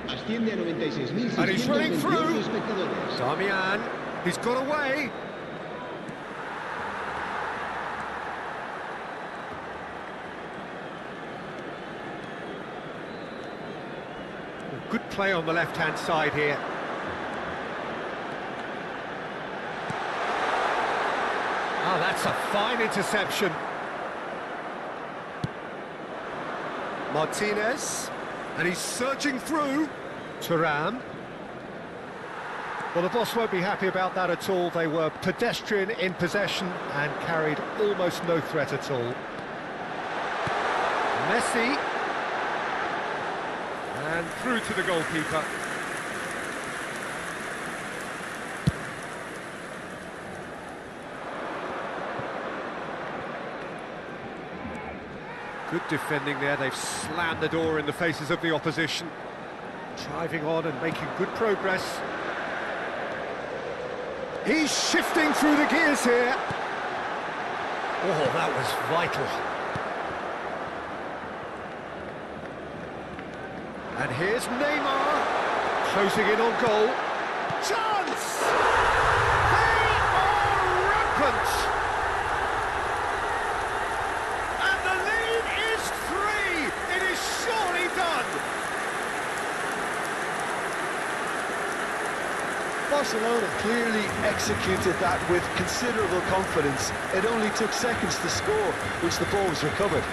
asciende a 96.628 And he's running through. espectadores. Damian, he's got away. Good play on the left-hand side here. Oh, that's a fine interception. Martinez, and he's surging through. Thuram. Well, the boss won't be happy about that at all. They were pedestrian in possession and carried almost no threat at all. Messi. And through to the goalkeeper. Good defending there. They've slammed the door in the faces of the opposition. Driving on and making good progress. He's shifting through the gears here. Oh, that was vital. And here's Neymar, closing in on goal. Chance! They are rampant! And the lead is 3! It is surely done! Barcelona clearly executed that with considerable confidence. It only took seconds to score, which the ball was recovered.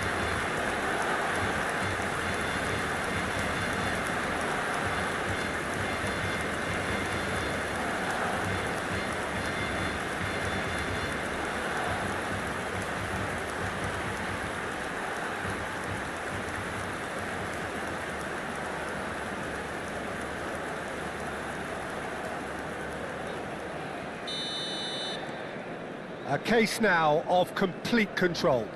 A case now of complete control.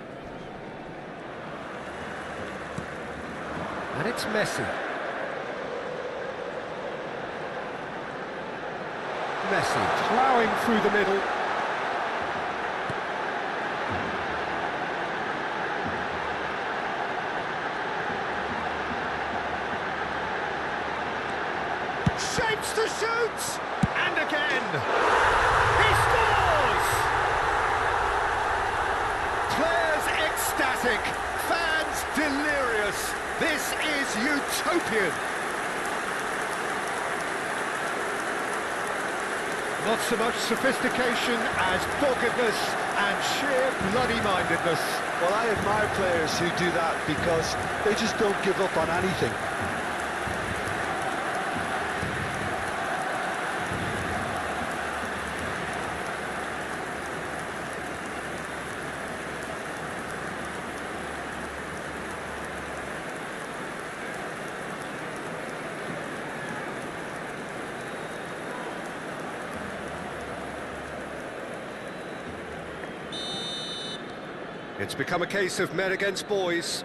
And it's Messi. Messi ploughing through the middle. Shapes to shoot! And again! He scores! Players ecstatic, fans delirious. This is utopian. Not so much sophistication as doggedness and sheer bloody-mindedness. Well, I admire players who do that because they just don't give up on anything. It's become a case of men against boys.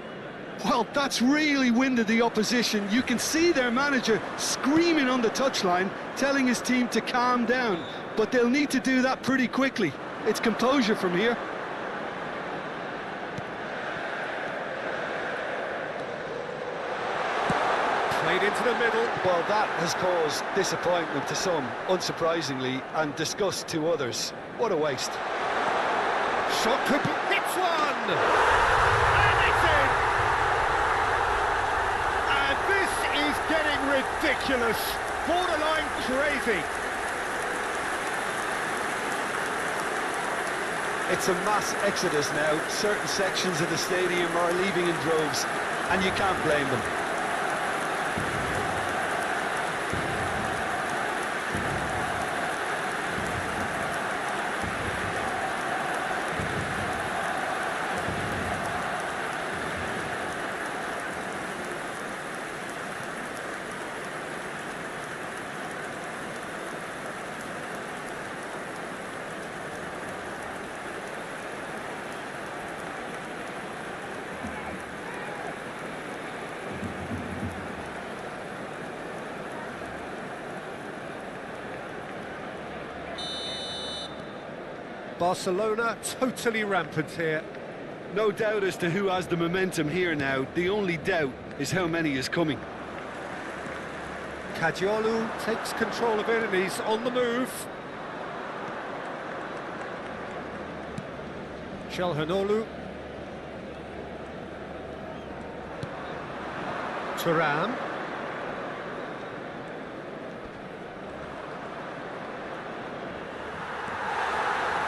Well, that's really winded the opposition. You can see their manager screaming on the touchline, telling his team to calm down. But they'll need to do that pretty quickly. It's composure from here. Played into the middle. Well, that has caused disappointment to some, unsurprisingly, and disgust to others. What a waste. Shot could be... Hits one! And it's in! And this is getting ridiculous. Borderline crazy. It's a mass exodus now. Certain sections of the stadium are leaving in droves, and you can't blame them. Barcelona totally rampant here. No doubt as to who has the momentum here now. The only doubt is how many is coming. Caggiolu takes control of it and he's on the move. Calhanoglu. Thuram.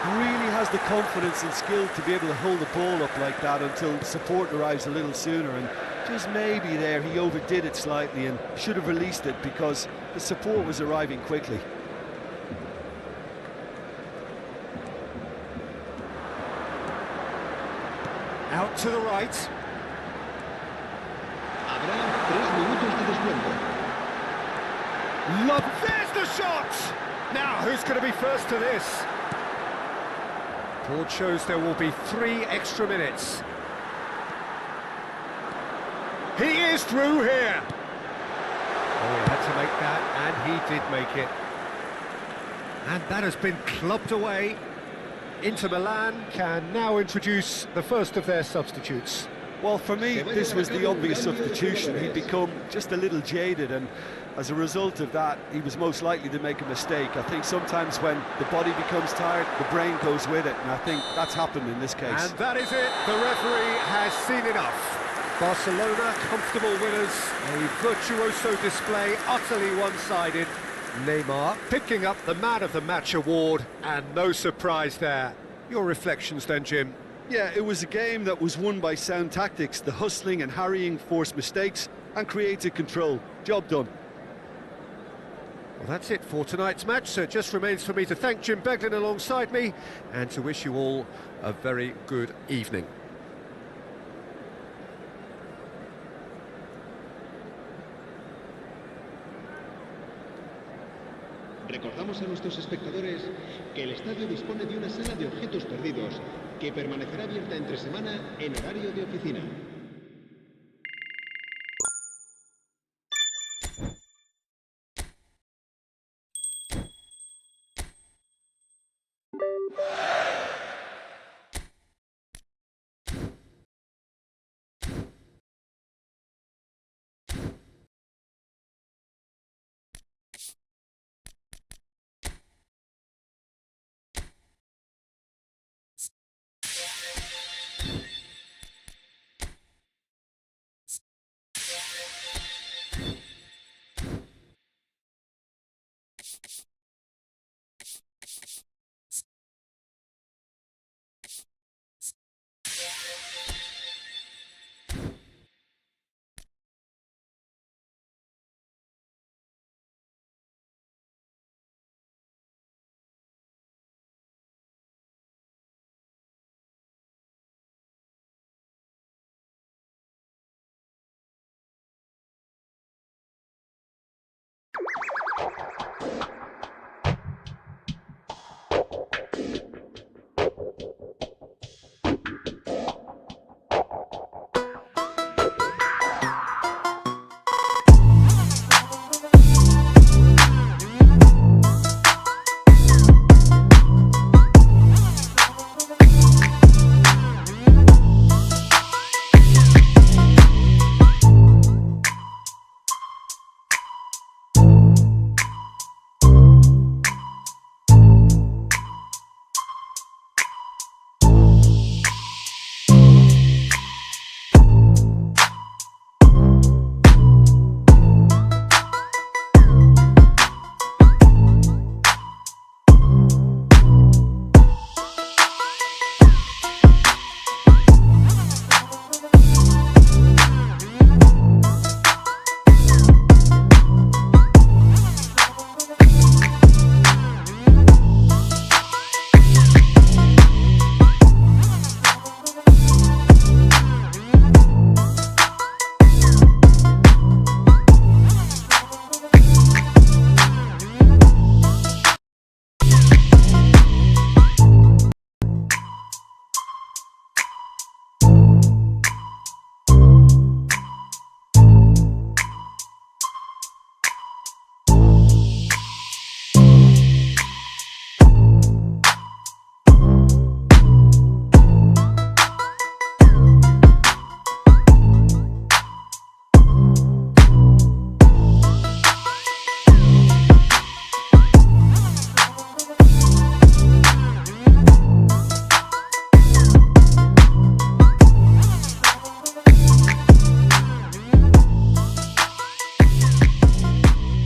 Really has the confidence and skill to be able to hold the ball up like that until support arrives a little sooner, and just maybe there he overdid it slightly and should have released it because the support was arriving quickly. Out to the right. Habrá 3 minutos de descuento. Love, there's the shot! Now, who's going to be first to this? Board shows there will be 3 extra minutes. He is through here! Oh, he had to make that, and he did make it. And that has been clubbed away. Inter Milan can now introduce the first of their substitutes. Well, for me, this was the obvious substitution. He'd become just a little jaded, and as a result of that, he was most likely to make a mistake. I think sometimes when the body becomes tired, the brain goes with it, and I think that's happened in this case. And that is it. The referee has seen enough. Barcelona, comfortable winners. A virtuoso display, utterly one-sided. Neymar picking up the Man of the Match award, and no surprise there. Your reflections then, Jim? Yeah, it was a game that was won by sound tactics. The hustling and harrying forced mistakes and created control. Job done. Well, that's it for tonight's match, so it just remains for me to thank Jim Beglin alongside me and to wish you all a very good evening. Recordamos a nuestros espectadores que el estadio dispone de una sala de objetos perdidos que permanecerá abierta entre semana en horario de oficina.